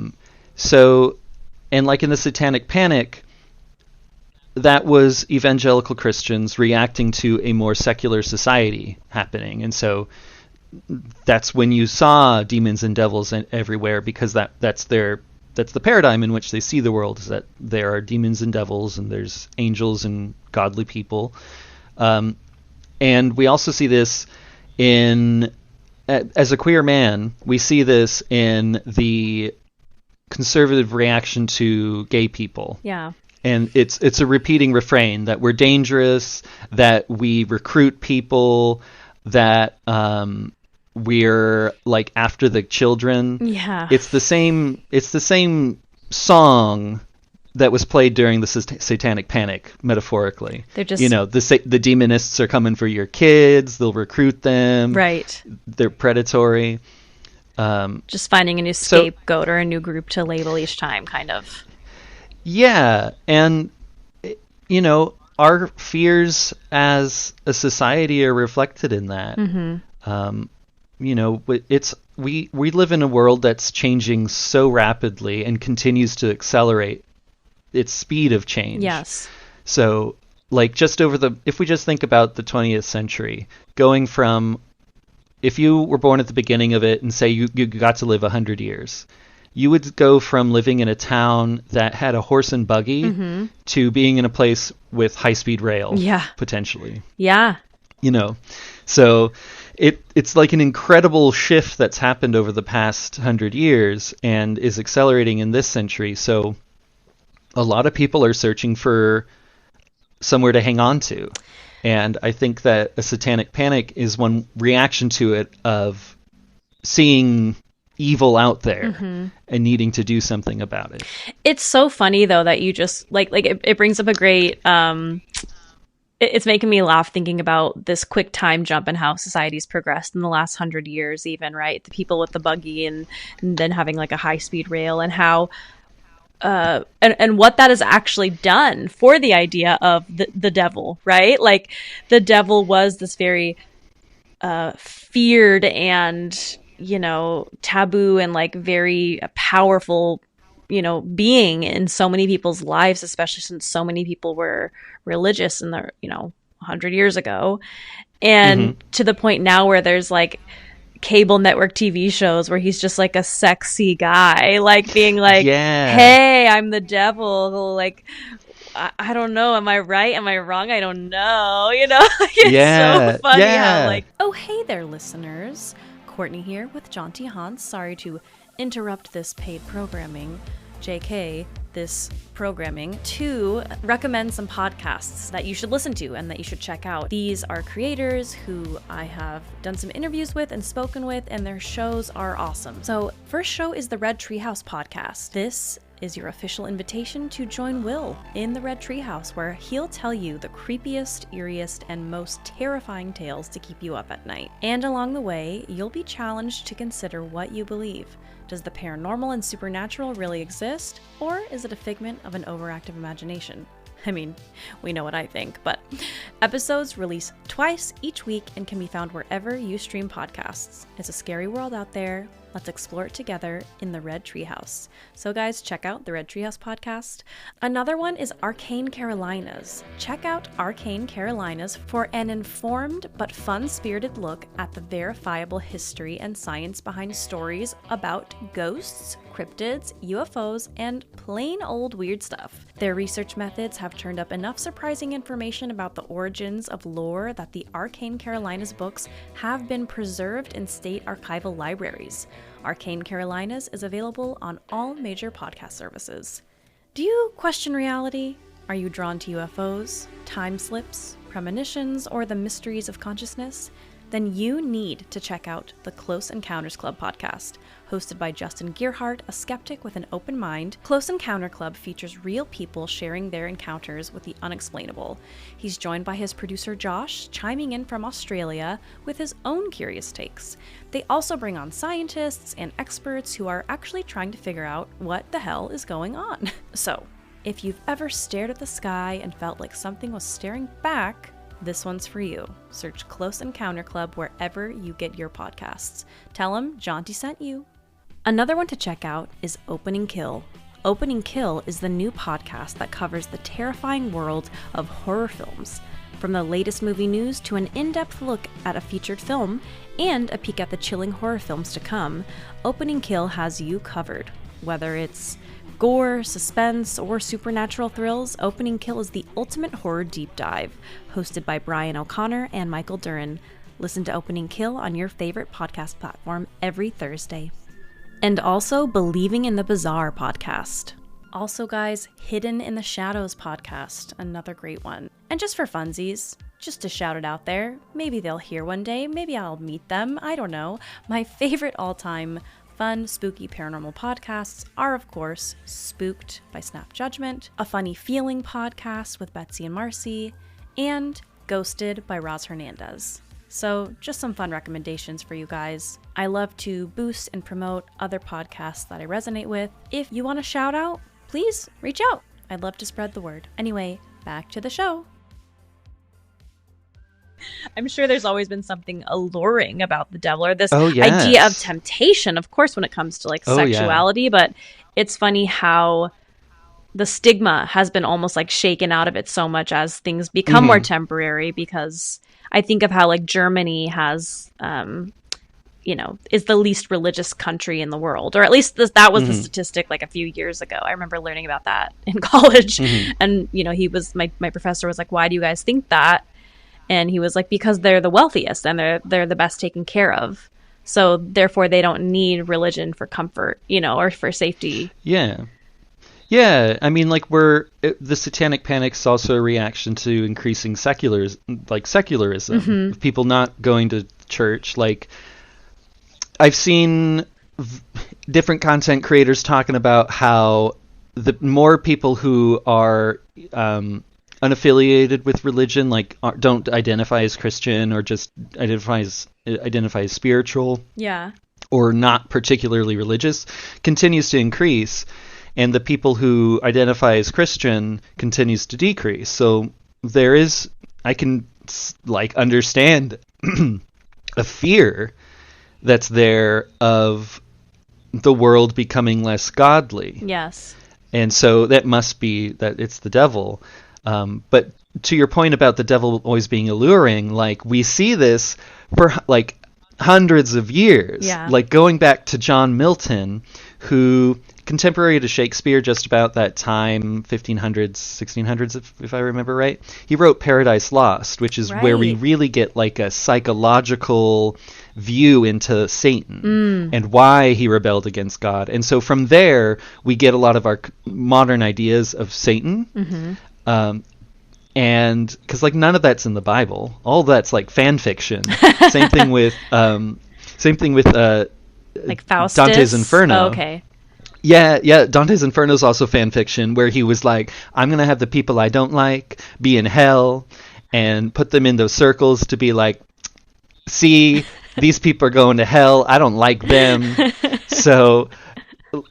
So, and like in the Satanic Panic, that was evangelical Christians reacting to a more secular society happening. And so that's when you saw demons and devils everywhere, because that's the paradigm in which they see the world, is that there are demons and devils and there's angels and godly people. And we also see this as a queer man, we see this in the conservative reaction to gay people. Yeah. And it's a repeating refrain that we're dangerous, that we recruit people, that we're like after the children. Yeah. It's the same song that was played during the Satanic Panic, metaphorically. They're just, you know, the demonists are coming for your kids. They'll recruit them. right. They're predatory. Just finding a new scapegoat or a new group to label each time, kind of. Yeah, and you know, our fears as a society are reflected in that. Mm-hmm. You know, we live in a world that's changing so rapidly and continues to accelerate its speed of change. Yes. So, like, if we just think about the 20th century, going from, if you were born at the beginning of it and say you got to live 100 years, you would go from living in a town that had a horse and buggy to being in a place with high-speed rail, potentially. Yeah. You know, so it's like an incredible shift that's happened over the past 100 years and is accelerating in this century. So a lot of people are searching for somewhere to hang on to. And I think that a Satanic Panic is one reaction to it, of seeing evil out there and needing to do something about it. It's so funny though that you just it brings up a great it's making me laugh thinking about this quick time jump and how society's progressed in the last 100 years even, right? The people with the buggy and then having like a high-speed rail, and how and what that has actually done for the idea of the devil, right? Like the devil was this very feared and, you know, taboo and like very powerful, you know, being in so many people's lives, especially since so many people were religious in the, you know, 100 years ago. And to the point now where there's like cable network TV shows where he's just like a sexy guy, like being like, hey, I'm the devil. Like, I don't know. Am I right? Am I wrong? I don't know. You know, it's so funny how like, oh, hey there, listeners. Courtney here with Jaunty Hans. Sorry to interrupt this paid programming, JK, this programming, to recommend some podcasts that you should listen to and that you should check out. These are creators who I have done some interviews with and spoken with, and their shows are awesome. So, first show is the Red Treehouse podcast. This is your official invitation to join Will in the Red Treehouse, where he'll tell you the creepiest, eeriest, and most terrifying tales to keep you up at night. And along the way, you'll be challenged to consider what you believe. Does the paranormal and supernatural really exist, or is it a figment of an overactive imagination? I mean, we know what I think, but episodes release twice each week and can be found wherever you stream podcasts. It's a scary world out there. Let's explore it together in the Red Treehouse. So guys, check out the Red Treehouse podcast. Another one is Arcane Carolinas. Check out Arcane Carolinas for an informed but fun-spirited look at the verifiable history and science behind stories about ghosts, cryptids, UFOs, and plain old weird stuff. Their research methods have turned up enough surprising information about the origins of lore that the Arcane Carolinas books have been preserved in state archival libraries. Arcane Carolinas is available on all major podcast services. Do you question reality? Are you drawn to UFOs, time slips, premonitions, or the mysteries of consciousness? Then you need to check out the Close Encounters Club podcast. Hosted by Justin Gearhart, a skeptic with an open mind, Close Encounter Club features real people sharing their encounters with the unexplainable. He's joined by his producer Josh, chiming in from Australia with his own curious takes. They also bring on scientists and experts who are actually trying to figure out what the hell is going on. So, if you've ever stared at the sky and felt like something was staring back, this one's for you. Search Close Encounter Club wherever you get your podcasts. Tell them Jaunty sent you. Another one to check out is Opening Kill. Opening Kill is the new podcast that covers the terrifying world of horror films. From the latest movie news to an in-depth look at a featured film and a peek at the chilling horror films to come, Opening Kill has you covered. Whether it's gore, suspense, or supernatural thrills, Opening Kill is the ultimate horror deep dive. Hosted by Brian O'Connor and Michael Duran. Listen to Opening Kill on your favorite podcast platform every Thursday. And also Believing in the Bizarre podcast. Also, guys, Hidden in the Shadows podcast, another great one. And just for funsies, just to shout it out there, maybe they'll hear one day, maybe I'll meet them, I don't know. My favorite all-time fun, spooky paranormal podcasts are, of course, Spooked by Snap Judgment, A Funny Feeling podcast with Betsy and Marcy, and Ghosted by Roz Hernandez. So just some fun recommendations for you guys. I love to boost and promote other podcasts that I resonate with. If you want a shout out, please reach out. I'd love to spread the word. Anyway, back to the show. I'm sure there's always been something alluring about the devil, or this idea of temptation, of course, when it comes to like sexuality, but it's funny how the stigma has been almost like shaken out of it so much as things become more temporary, because I think of how like Germany has, is the least religious country in the world, or at least that was the statistic like a few years ago. I remember learning about that in college, and he was my professor was like, "Why do you guys think that?" And he was like, because they're the wealthiest and they're the best taken care of. So therefore they don't need religion for comfort, or for safety. Yeah. Yeah. I mean, like the Satanic Panic's also a reaction to increasing secularism, of people not going to church. Like I've seen different content creators talking about how the more people who are unaffiliated with religion, like don't identify as Christian or just identify as spiritual, Yeah. or not particularly religious, continues to increase, and the people who identify as Christian continues to decrease. So there is, I can like understand a fear that's there of the world becoming less godly. Yes. And so that must be that it's the devil. But to your point about the devil always being alluring, like we see this for like hundreds of years. Yeah. Like going back to John Milton, who contemporary to Shakespeare, just about that time, 1500s, 1600s, if I remember right. He wrote Paradise Lost, which is where we Right. really get like a psychological view into Satan and why he rebelled against God. And so from there, we get a lot of our modern ideas of Satan. And because like none of that's in the Bible, all that's like fan fiction. Same thing with Like Faustus. Dante's Inferno. Oh, okay. Yeah, Dante's Inferno is also fan fiction, where he was like, I'm going to have the people I don't like be in hell and put them in those circles to be like, see, these people are going to hell. I don't like them. So,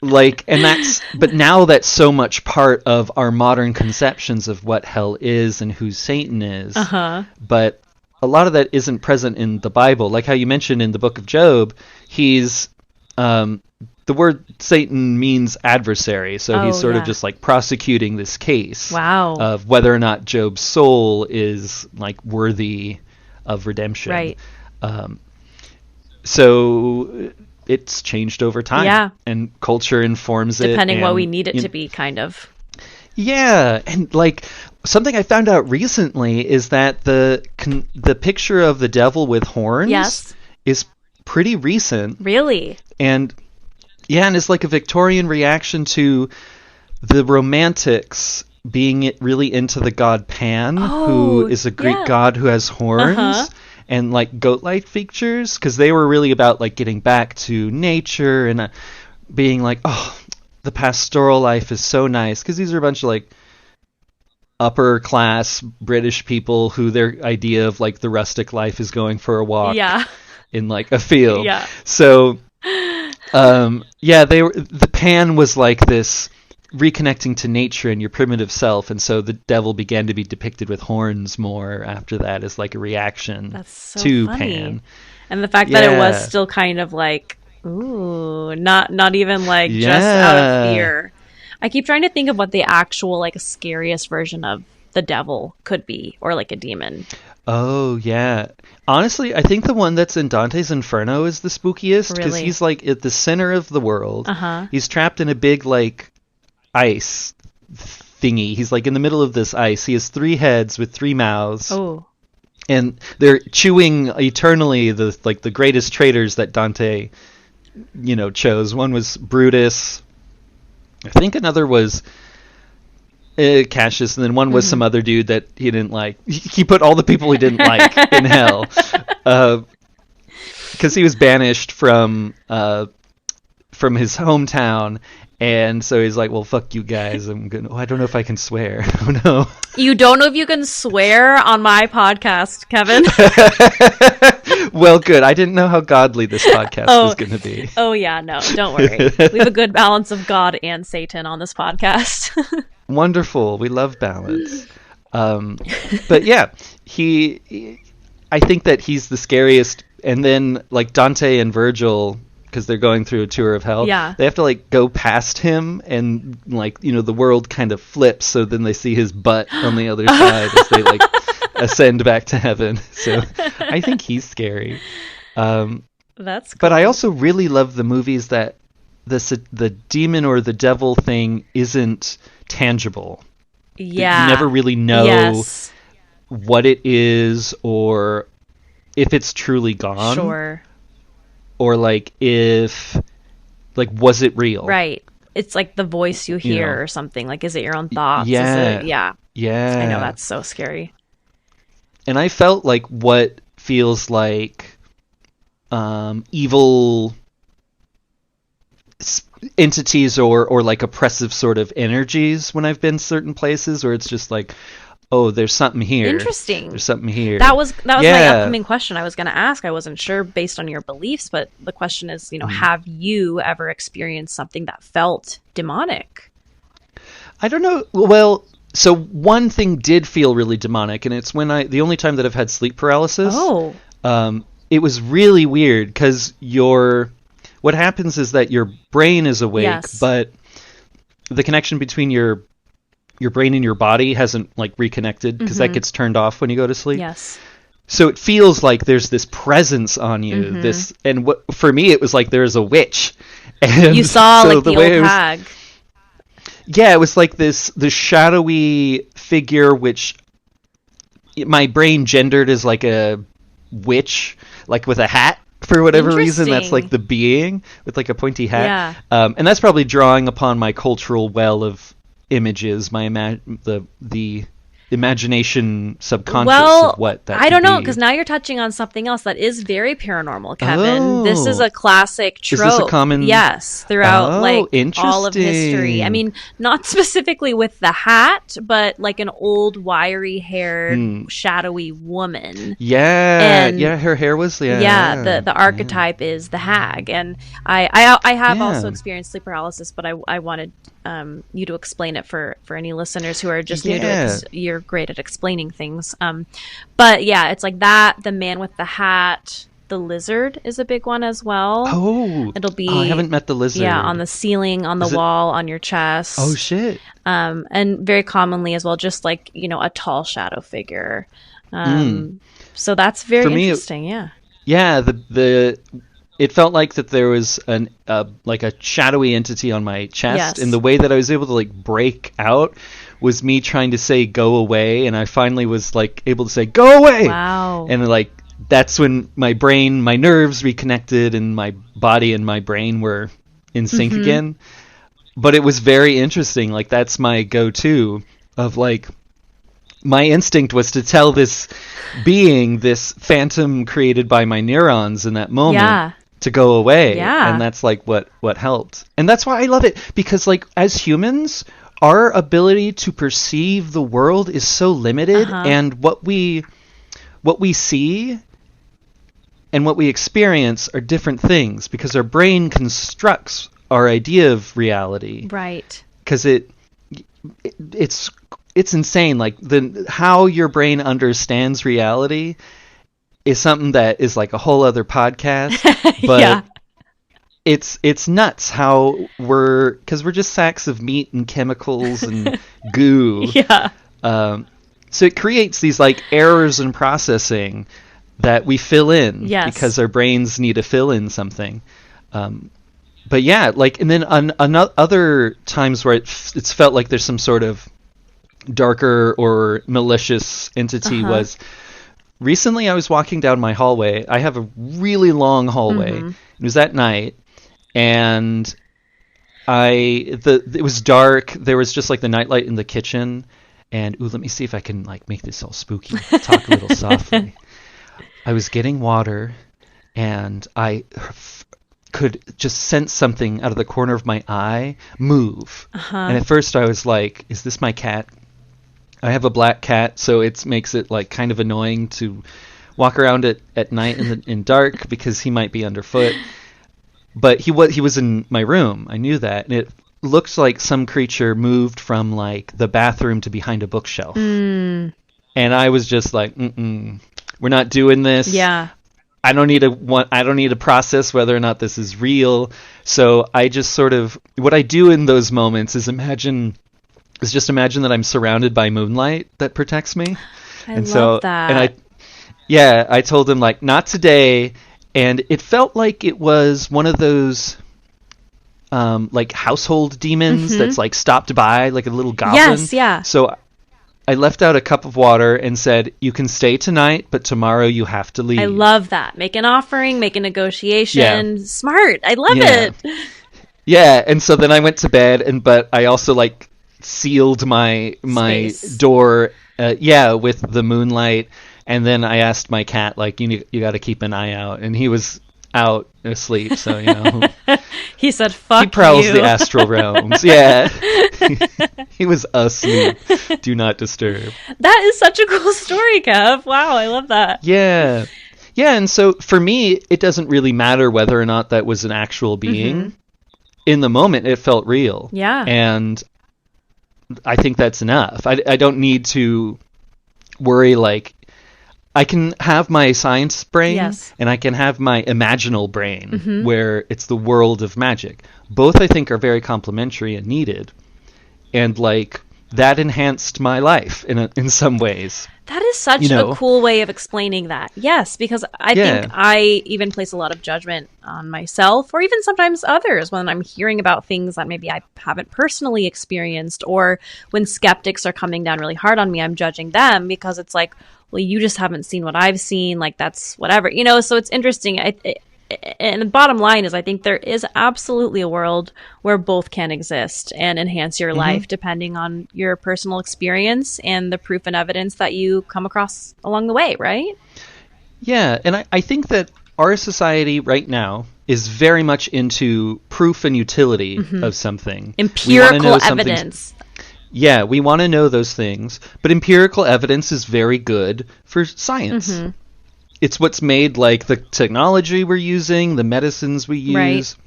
like, and but now that's so much part of our modern conceptions of what hell is and who Satan is. But a lot of that isn't present in the Bible. Like how you mentioned in the book of Job, he's, the word Satan means adversary, so he's sort of just like prosecuting this case of whether or not Job's soul is like worthy of redemption. Right. So it's changed over time. Yeah. And culture informs it. Depending what and, we need it to be, kind of. Yeah, and like something I found out recently is that the picture of the devil with horns is pretty recent. Really? And yeah, and it's like a Victorian reaction to the Romantics being really into the god Pan, who is a Greek god who has horns and like goat-like features, because they were really about like getting back to nature and being like, oh, the pastoral life is so nice, because these are a bunch of like upper class British people who their idea of like the rustic life is going for a walk in like a field. Yeah. So the Pan was like this reconnecting to nature and your primitive self, and so the devil began to be depicted with horns more after that as like a reaction to funny. Pan. And the fact that it was still kind of like, ooh, not even like just out of fear. I keep trying to think of what the actual like scariest version of the devil could be, or like a demon. Oh, yeah. Honestly, I think the one that's in Dante's Inferno is the spookiest, because he's like at the center of the world. He's trapped in a big like ice thingy. He's like in the middle of this ice. He has 3 heads with 3 mouths. Oh. And they're chewing eternally the greatest traitors that Dante, chose. One was Brutus. I think another was Cassius, and then one was some other dude that he didn't like. He put all the people he didn't like in hell, because he was banished from his hometown, and so he's like, "Well, fuck you guys. I'm gonna." Oh, I don't know if I can swear. Oh no. You don't know if you can swear on my podcast, Kevin? Well, good. I didn't know how godly this podcast was going to be. Oh yeah, no, don't worry. We have a good balance of God and Satan on this podcast. Wonderful. We love balance. But yeah, I think that he's the scariest. And then like Dante and Virgil, because they're going through a tour of hell, they have to like go past him, and like, the world kind of flips. So then they see his butt on the other side as they like ascend back to heaven. So I think he's scary. That's cool. But I also really love the movies that the demon or the devil thing isn't tangible. Yeah. You never really know what it is, or if it's truly gone. Sure. Or like was it real? Right. It's like the voice you hear or something. Like, is it your own thoughts? Yeah. Yeah. I know, that's so scary. And I felt like what feels like evil entities or like oppressive sort of energies when I've been certain places, or it's just like, oh, there's something here. Interesting. There's something here. That was my upcoming question I was going to ask. I wasn't sure based on your beliefs, but the question is, have you ever experienced something that felt demonic? I don't know. Well, so one thing did feel really demonic, and it's when the only time that I've had sleep paralysis. Oh. It was really weird because what happens is that your brain is awake, yes. but the connection between your brain and your body hasn't like reconnected because that gets turned off when you go to sleep. Yes. So it feels like there's this presence on you. For me, it was like there's a witch. And you saw so like the old hag. Yeah, it was like the shadowy figure, which my brain gendered as like a witch, like with a hat. For whatever reason, that's like the being with like a pointy hat. Yeah. And that's probably drawing upon my cultural well of images, the imagination subconscious of what that I don't know, be. because now you're touching on something else that is very paranormal, Kevin. Oh. This is a classic trope. Is this a common... Yes, throughout like all of history. Interesting. I mean, not specifically with the hat, but like an old wiry-haired, shadowy woman. Yeah, And her hair was... the archetype is the hag. And I have also experienced sleep paralysis, but I wanted you to explain it for any listeners who are just new to it, 'cause you're great at explaining things. But yeah, it's like that, the man with the hat, the lizard is a big one as well. Oh, it'll be... I haven't met the lizard. Yeah, on the ceiling, on the wall, on your chest. Oh, shit. And very commonly as well, just like, a tall shadow figure. So that's very interesting, yeah. Yeah, it felt like that there was like a shadowy entity on my chest, and the way that I was able to like break out was me trying to say go away, and I finally was like able to say go away. Wow. And like that's when my brain, my nerves reconnected, and my body and my brain were in sync again. But it was very interesting. Like that's my go-to of like, my instinct was to tell this being, this phantom created by my neurons in that moment, to go away. Yeah. And that's like what helped. And that's why I love it, because like as humans, our ability to perceive the world is so limited, and what we see and what we experience are different things, because our brain constructs our idea of reality. Right. Because it's insane. Like how your brain understands reality is something that is like a whole other podcast. But it's nuts how because we're just sacks of meat and chemicals and goo. Yeah. So it creates these like errors in processing that we fill in because our brains need to fill in something. But yeah, like, and then on other times where it's felt like there's some sort of darker or malicious entity was recently I was walking down my hallway. I have a really long hallway. It was at night, and it was dark. There was just like the nightlight in the kitchen, and let me see if I can like make this all spooky. Talk a little softly. I was getting water, and I could just sense something out of the corner of my eye move. And at first I was like, is this my cat? I have a black cat, so it makes it like kind of annoying to walk around at night in dark, because he might be underfoot. But he was in my room. I knew that. And it looked like some creature moved from like the bathroom to behind a bookshelf. And I was just like, we're not doing this. Yeah. I don't need to process whether or not this is real. So I just sort of, what I do in those moments is just imagine that I'm surrounded by moonlight that protects me. I love that. And I told him like, not today. And it felt like it was one of those like household demons that's like stopped by, like a little goblin. Yes, yeah. So I left out a cup of water and said, you can stay tonight, but tomorrow you have to leave. I love that. Make an offering, make a negotiation. Yeah. Smart. I love it. Yeah, and so then I went to bed, but I also like sealed my door with the moonlight, and then I asked my cat, like, you got to keep an eye out, and he was out asleep, so He said, "Fuck He prowls you." the astral realms. Yeah. He was asleep. Do not disturb. That is such a cool story, Kev. Wow, I love that. Yeah. Yeah, and so for me, it doesn't really matter whether or not that was an actual being. In the moment, it felt real. Yeah. And I think that's enough. I don't need to worry, like, I can have my science brain, Yes. and I can have my imaginal brain, where it's the world of magic. Both, I think, are very complementary and needed. And, like, that enhanced my life in some ways. That is such a cool way of explaining that. Yes, because I think I even place a lot of judgment on myself or even sometimes others when I'm hearing about things that maybe I haven't personally experienced, or when skeptics are coming down really hard on me, I'm judging them because it's like, well, you just haven't seen what I've seen. Like, that's whatever, so it's interesting. And the bottom line is, I think there is absolutely a world where both can exist and enhance your life depending on your personal experience and the proof and evidence that you come across along the way, right? Yeah, and I think that our society right now is very much into proof and utility of something. Empirical evidence. Yeah, we want to know those things, but empirical evidence is very good for science. It's what's made, like, the technology we're using, the medicines we use.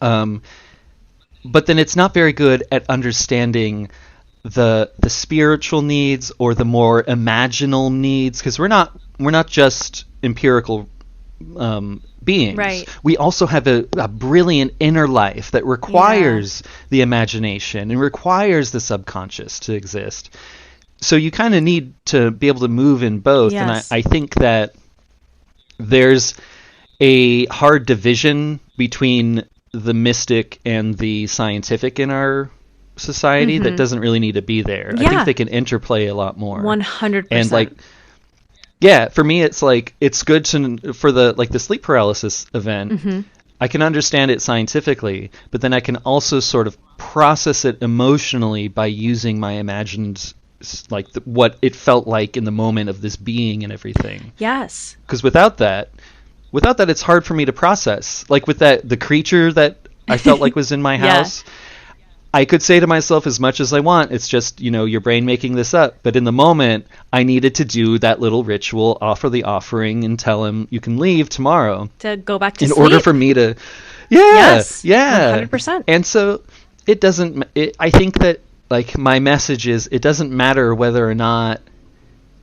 Right. But then it's not very good at understanding the spiritual needs or the more imaginal needs, because we're not just empirical beings. Right. We also have a brilliant inner life that requires the imagination and requires the subconscious to exist. So you kind of need to be able to move in both. Yes. And I think that there's a hard division between the mystic and the scientific in our society that doesn't really need to be there. Yeah. I think they can interplay a lot more. 100%. And, like, yeah, for me, it's like, it's good for the sleep paralysis event. I can understand it scientifically, but then I can also sort of process it emotionally by using my imagined, like, what it felt like in the moment of this being and everything. Yes. Because without that, it's hard for me to process. Like, with the creature that I felt like was in my house, I could say to myself as much as I want, it's just, your brain making this up. But in the moment, I needed to do that little ritual, offer the offering, and tell him, you can leave tomorrow. To go back to sleep. In order for me to... Yes, yeah. 100%. And so it doesn't... I think that, like, my message is, it doesn't matter whether or not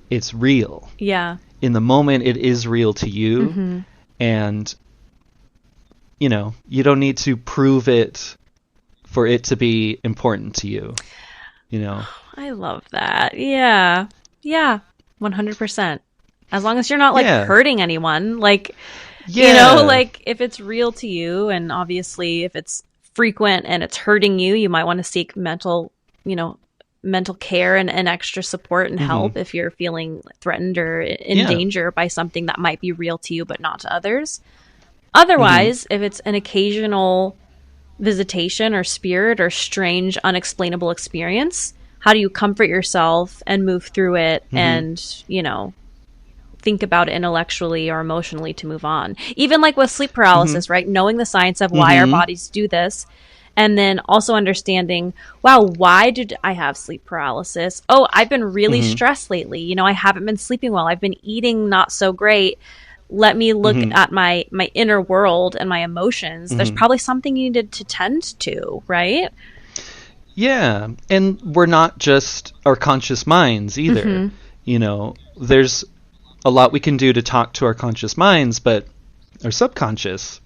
it's real. Yeah. In the moment, it is real to you. And, you don't need to prove it for it to be important to you, I love that. Yeah. Yeah. 100%. As long as you're not, like, hurting anyone, like, like, if it's real to you, and obviously if it's frequent and it's hurting you, you might want to seek mental care and extra support and help if you're feeling threatened or in danger by something that might be real to you but not to others. Otherwise, if it's an occasional visitation or spirit or strange unexplainable experience, how do you comfort yourself and move through it and think about it intellectually or emotionally to move on? Even like with sleep paralysis, right? Knowing the science of why our bodies do this, and then also understanding, wow, why did I have sleep paralysis? Oh, I've been really stressed lately. I haven't been sleeping well. I've been eating not so great. Let me look at my inner world and my emotions. There's probably something you needed to tend to, right? Yeah. And we're not just our conscious minds either. There's a lot we can do to talk to our conscious minds, but our subconscious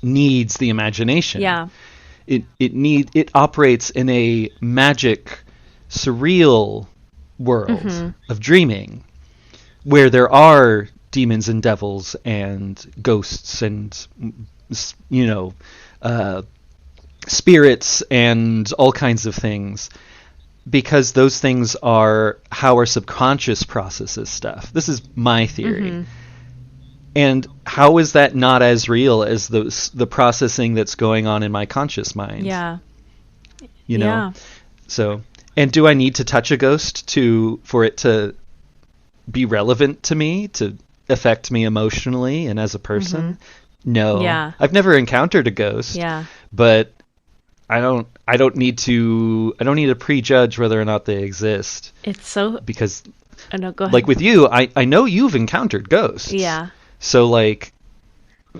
needs the imagination. Yeah. It operates in a magic, surreal world of dreaming where there are demons and devils and ghosts and spirits and all kinds of things, because those things are how our subconscious processes stuff. This is my theory. And how is that not as real as the processing that's going on in my conscious mind? Yeah. So, and do I need to touch a ghost for it to be relevant to me, to affect me emotionally and as a person? No. Yeah. I've never encountered a ghost. Yeah. But I don't need to prejudge whether or not they exist. It's so... Because Oh, no, go ahead. like with you, I know you've encountered ghosts. Yeah. So like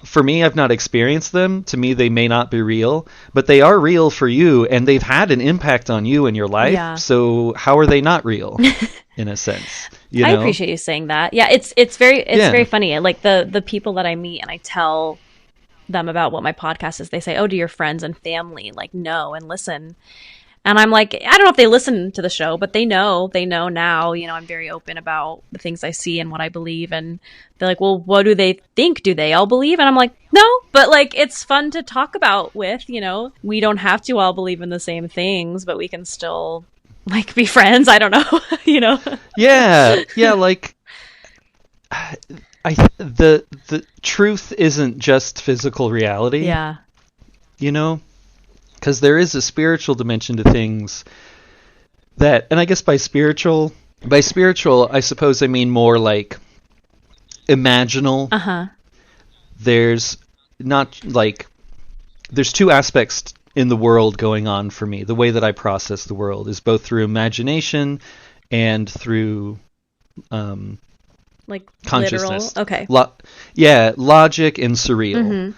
for me, I've not experienced them. To me, they may not be real, but they are real for you, and they've had an impact on you in your life. Yeah. So how are they not real, in a sense? You know? I appreciate you saying that. Yeah, it's very funny. Like the people that I meet and I tell them about what my podcast is, they say, "Oh, do your friends and family like know and listen?" And I'm like, I don't know if they listen to the show, but they know now, I'm very open about the things I see and what I believe. And they're like, well, what do they think? Do they all believe? And I'm like, no, but like, it's fun to talk about with, we don't have to all believe in the same things, but we can still like be friends. I don't know, Yeah. Yeah. Like the truth isn't just physical reality. Yeah. Because there is a spiritual dimension to things that, and I guess by spiritual, I suppose I mean more like imaginal. Uh-huh. There's two aspects in the world going on for me. The way that I process the world is both through imagination and through like consciousness. Literal? Okay. Logic and surreal. Mm-hmm.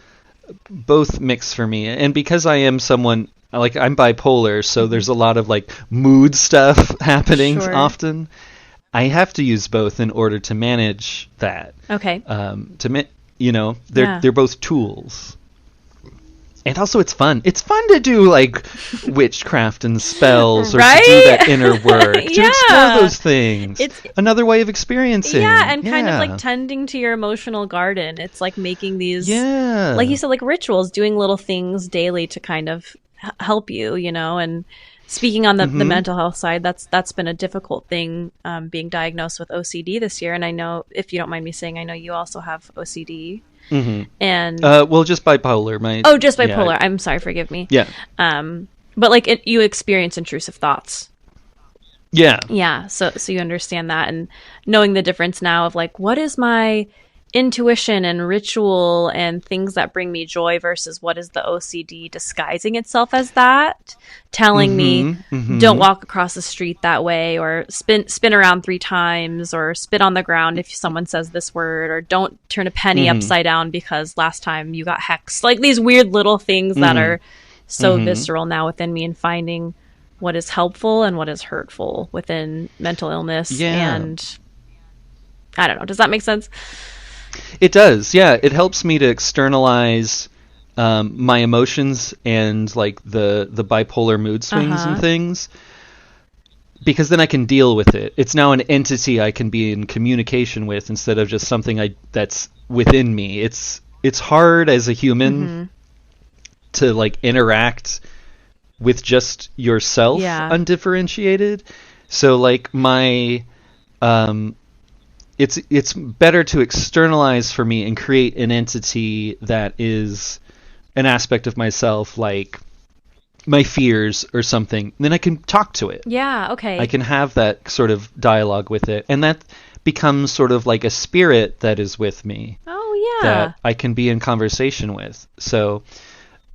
Both mix for me, and because I am someone like I'm bipolar, so there's a lot of like mood stuff happening often. I have to use both in order to manage that. Okay. They're both tools, and also it's fun. It's fun to do like witchcraft and spells, or to do that inner work, to explore those things. It's another way of experiencing. Yeah, and kind of like tending to your emotional garden. It's like making these, like you said, like rituals, doing little things daily to kind of help you, and speaking on the mental health side, that's been a difficult thing, being diagnosed with OCD this year. And I know, if you don't mind me saying, I know you also have OCD. Mm-hmm. And just bipolar. Just bipolar. I'm sorry, forgive me. Yeah. But like you experience intrusive thoughts. Yeah. Yeah. So you understand that, and knowing the difference now of like, what is my intuition and ritual and things that bring me joy versus what is the OCD disguising itself as that, telling me don't walk across the street that way, or spin around 3 times, or spit on the ground if someone says this word, or don't turn a penny upside down because last time you got hexed. Like these weird little things that are so visceral now within me, and finding what is helpful and what is hurtful within mental illness. And I don't know, does that make sense? It does, yeah. It helps me to externalize my emotions and like the bipolar mood swings and things, because then I can deal with it. It's now an entity I can be in communication with instead of just something that's within me. It's hard as a human to like interact with just yourself undifferentiated. So like my it's better to externalize for me and create an entity that is an aspect of myself, like my fears or something. Then I can talk to it. Yeah, okay. I can have that sort of dialogue with it. And that becomes sort of like a spirit that is with me. Oh, yeah. That I can be in conversation with. So,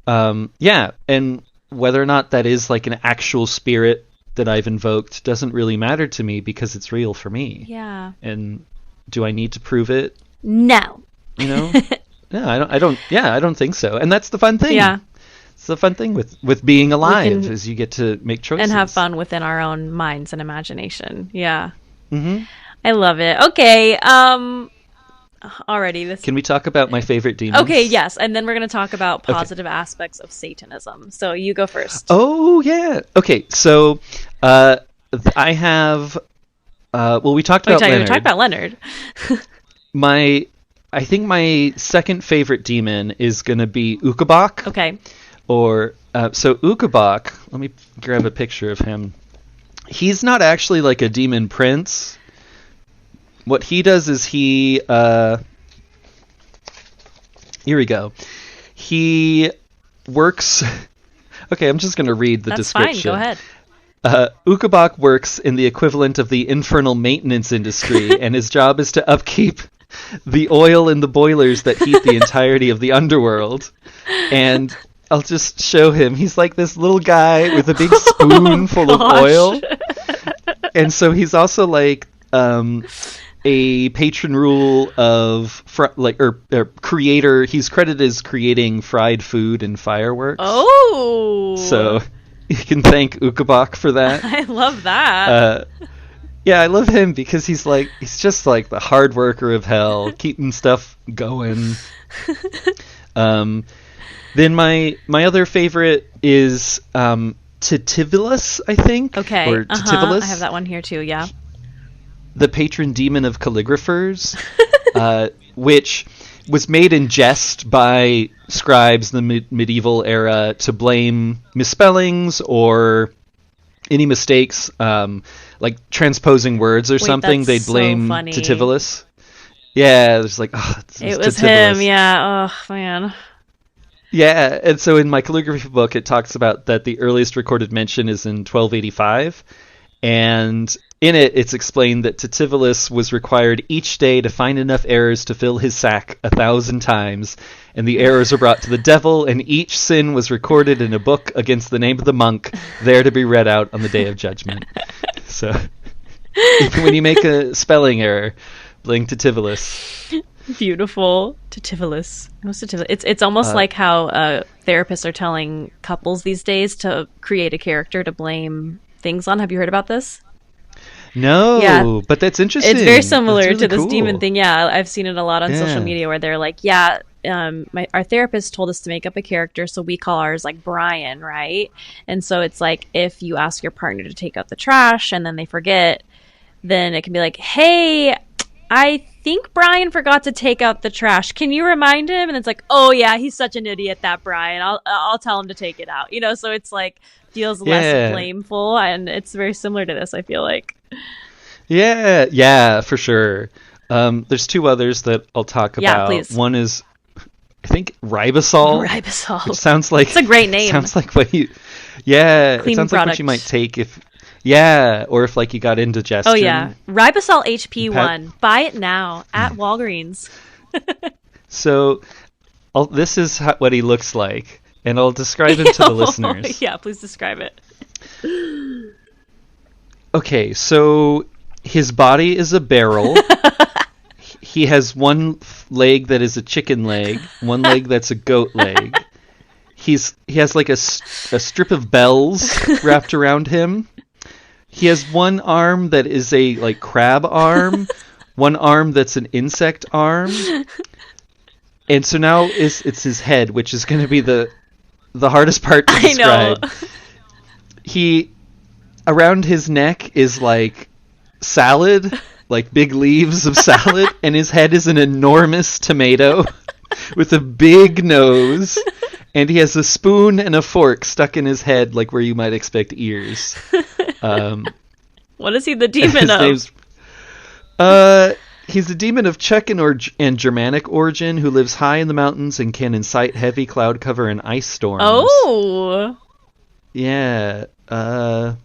and whether or not that is like an actual spirit that I've invoked doesn't really matter to me, because it's real for me. Yeah. And do I need to prove it? No. No, I don't think so. And that's the fun thing. Yeah. It's the fun thing with being alive, is you get to make choices and have fun within our own minds and imagination. Yeah. Mm-hmm. I love it. Okay. Alrighty. Can we talk about my favorite demons? Okay, yes. And then we're going to talk about positive aspects of Satanism. So you go first. Oh, yeah. Okay, so I have... we talked about Leonard. We talked about Leonard. I think my second favorite demon is going to be Ukabak. Okay. So Ukabak, let me grab a picture of him. He's not actually like a demon prince. What he does is here we go. He works... Okay, I'm just going to read the description. That's fine, go ahead. Ukabak works in the equivalent of the infernal maintenance industry, and his job is to upkeep the oil in the boilers that heat the entirety of the underworld. And I'll just show him. He's like this little guy with a big spoon full of oil. And so he's also like a patron rule of creator. He's credited as creating fried food and fireworks. Oh, so you can thank Ukabak for that. I love that. Yeah, I love him because he's just like the hard worker of hell, keeping stuff going. Then my other favorite is Titivilus, I think. Okay. Or Titivilus. I have that one here too. Yeah. The patron demon of calligraphers, which was made in jest by scribes in the medieval era to blame misspellings or any mistakes, like transposing words or something. They'd blame Titivilus. Yeah, it's like, oh, it was him. Yeah. Oh man. Yeah, and so in my calligraphy book, it talks about that the earliest recorded mention is in 1285, and in it, it's explained that Titivilus was required each day to find enough errors to fill his sack 1,000 times, and the errors were brought to the devil, and each sin was recorded in a book against the name of the monk, there to be read out on the day of judgment. So, even when you make a spelling error, blame Titivilus. Beautiful. Titivilus. It's almost like how therapists are telling couples these days to create a character to blame things on. Have you heard about this? No, yeah. But that's interesting. It's very similar really to this cool. demon thing. Yeah, I've seen it a lot on social media where they're like, our therapist told us to make up a character, so we call ours like Brian, right? And so it's like if you ask your partner to take out the trash and then they forget, then it can be like, hey, I think Brian forgot to take out the trash. Can you remind him? And it's like, oh yeah, he's such an idiot, that Brian. I'll tell him to take it out. So it's like feels less blameful, and it's very similar to this, I feel like. Yeah, for sure. There's two others that I'll talk about. Yeah, please. One is, I think, ribosol. Ribosol. Which sounds like... It's a great name. Sounds like what you... Yeah, Cleaning it sounds product. like what you might take if... Yeah, or if like you got indigestion. Oh yeah, Ribosol HP1. Buy it now at Walgreens. So, this is what he looks like, and I'll describe him to the listeners. Yeah, please describe it. Okay, so his body is a barrel. He has one leg that is a chicken leg, one leg that's a goat leg. He has like a strip of bells wrapped around him. He has one arm that is a like crab arm, one arm that's an insect arm, and so now it's his head, which is going to be the hardest part to describe. I know. He around his neck is like salad, like big leaves of salad, and his head is an enormous tomato with a big nose, and he has a spoon and a fork stuck in his head, like where you might expect ears. What is he the demon of? He's a demon of Czech and Germanic origin who lives high in the mountains and can incite heavy cloud cover and ice storms. Oh! Yeah. But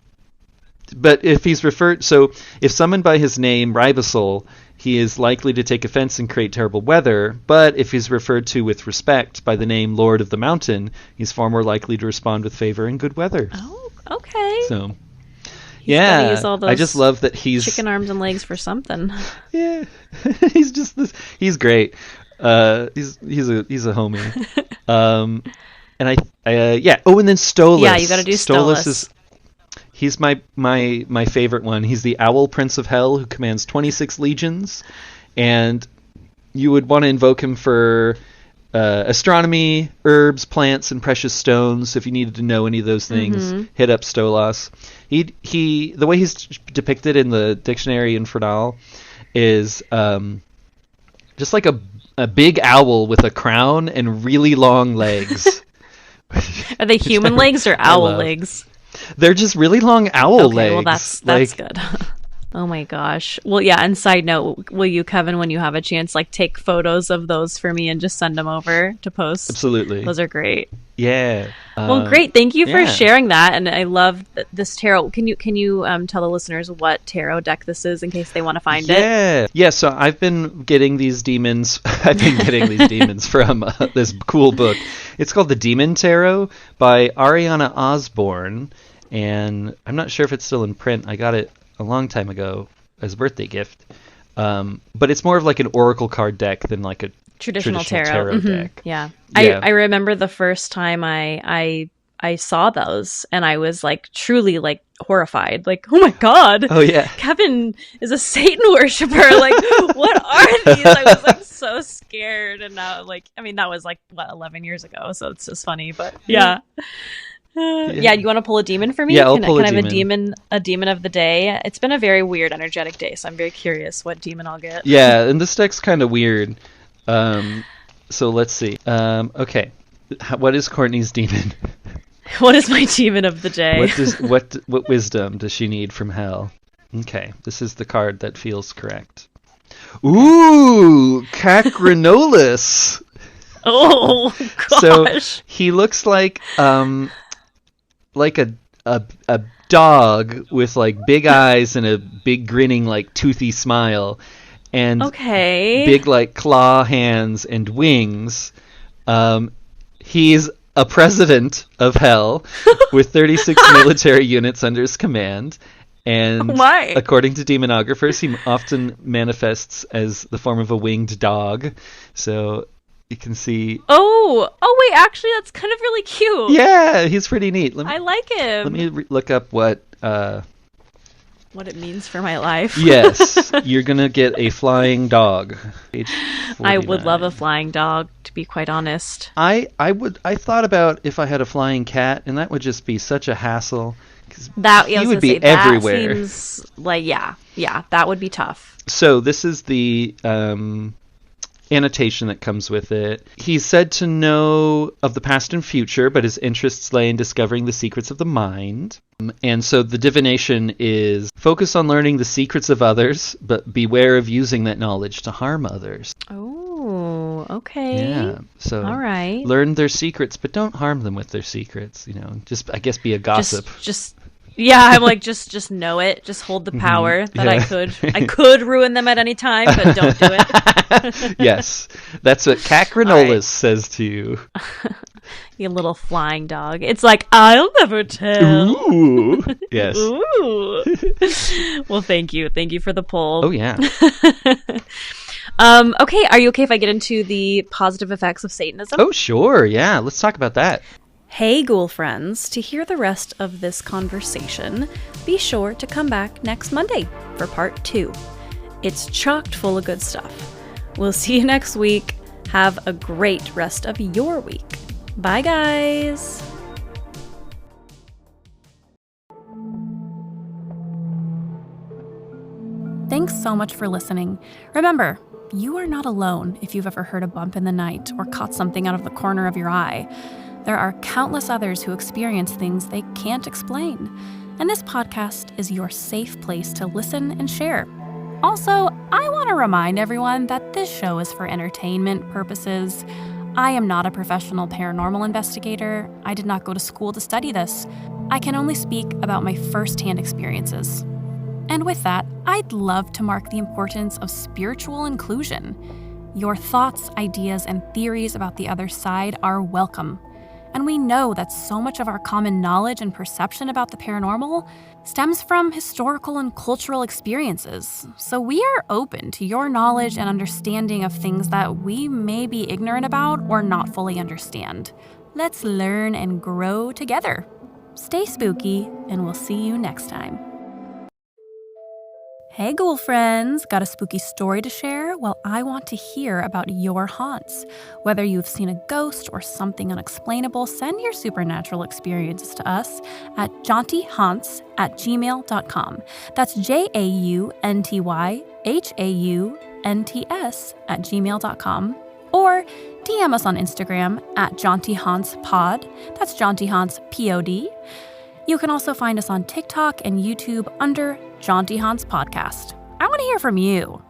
if he's if summoned by his name, Ribosol, he is likely to take offense and create terrible weather, but if he's referred to with respect by the name Lord of the Mountain, he's far more likely to respond with favor and good weather. Oh, okay. So, He's gotta use all those I just love that he's... chicken arms and legs for something. Yeah. He's great. He's a homie. And and then Stolas. Yeah, you gotta do Stolas. He's my favorite one. He's the Owl Prince of Hell who commands 26 legions, and you would want to invoke him for astronomy, herbs, plants, and precious stones. If you needed to know any of those things, hit up Stolas. He the way he's depicted in the Dictionary Infernal is just like a big owl with a crown and really long legs. Are they human legs or owl legs? They're just really long owl legs. Well, that's good. Oh my gosh. Well, yeah, and side note, will you, Kevin, when you have a chance, like take photos of those for me and just send them over to post? Absolutely. Those are great. Yeah. Well, great. Thank you for yeah. sharing that. And I love this tarot. Can you tell the listeners what tarot deck this is in case they want to find it? Yeah. So I've been getting these demons. I've been getting these demons from this cool book. It's called The Demon Tarot by Ariana Osborne. And I'm not sure if it's still in print. I got it a long time ago as a birthday gift. But it's more of like an oracle card deck than like a traditional tarot deck. Yeah. I remember the first time I saw those and I was like truly like horrified. Like, oh my God. Oh yeah. Kevin is a Satan worshiper. Like, what are these? I was like so scared. And now that was like 11 years ago. So it's just funny, but yeah. Yeah, you want to pull a demon for me? Yeah, Can I have a demon of the day? It's been a very weird, energetic day, so I'm very curious what demon I'll get. Yeah, and this deck's kind of weird. So let's see. Okay, what is Courtney's demon? What is my demon of the day? What wisdom does she need from hell? Okay, this is the card that feels correct. Ooh, Cacrinolus. Oh gosh! So he looks like a dog with like big eyes and a big grinning like toothy smile, and big like claw hands and wings. He's a president of hell with 36 military units under his command. And according to demonographers, he often manifests as the form of a winged dog. So you can see. Oh, wait, actually, that's kind of really cute. Yeah, he's pretty neat. I like him. Let me look up what it means for my life. Yes, you're going to get a flying dog. I would love a flying dog, to be quite honest. I thought about if I had a flying cat, and that would just be such a hassle. He would be everywhere. That seems like, yeah, that would be tough. So this is the annotation that comes with it. He's said to know of the past and future, but his interests lay in discovering the secrets of the mind. And so the divination is focus on learning the secrets of others, but beware of using that knowledge to harm others. Oh, okay. Yeah. So all right. Learn their secrets, but don't harm them with their secrets. Just, I guess, be a gossip. Yeah, I'm like, just know it. Just hold the power that I could ruin them at any time, but don't do it. Yes, that's what Cacrinolus says to you. You little flying dog. It's like, I'll never tell. Ooh. Yes. Ooh. Well, thank you. Thank you for the poll. Oh, yeah. Okay, are you okay if I get into the positive effects of Satanism? Oh, sure. Yeah, let's talk about that. Hey, ghoul friends, to hear the rest of this conversation, be sure to come back next Monday for part 2. It's chocked full of good stuff. We'll see you next week. Have a great rest of your week. Bye, guys! Thanks so much for listening. Remember, you are not alone if you've ever heard a bump in the night or caught something out of the corner of your eye. There are countless others who experience things they can't explain, and this podcast is your safe place to listen and share. Also, I want to remind everyone that this show is for entertainment purposes. I am not a professional paranormal investigator. I did not go to school to study this. I can only speak about my first-hand experiences. And with that, I'd love to mark the importance of spiritual inclusion. Your thoughts, ideas, and theories about the other side are welcome. And we know that so much of our common knowledge and perception about the paranormal stems from historical and cultural experiences. So we are open to your knowledge and understanding of things that we may be ignorant about or not fully understand. Let's learn and grow together. Stay spooky, and we'll see you next time. Hey, ghoul friends! Got a spooky story to share? Well, I want to hear about your haunts. Whether you've seen a ghost or something unexplainable, send your supernatural experiences to us at jauntyhaunts@gmail.com. That's JAUNTYHAUNTS@gmail.com. Or DM us on Instagram at jauntyhauntspod. That's jauntyhaunts POD. You can also find us on TikTok and YouTube under Jaunty Haunts Podcast. I want to hear from you.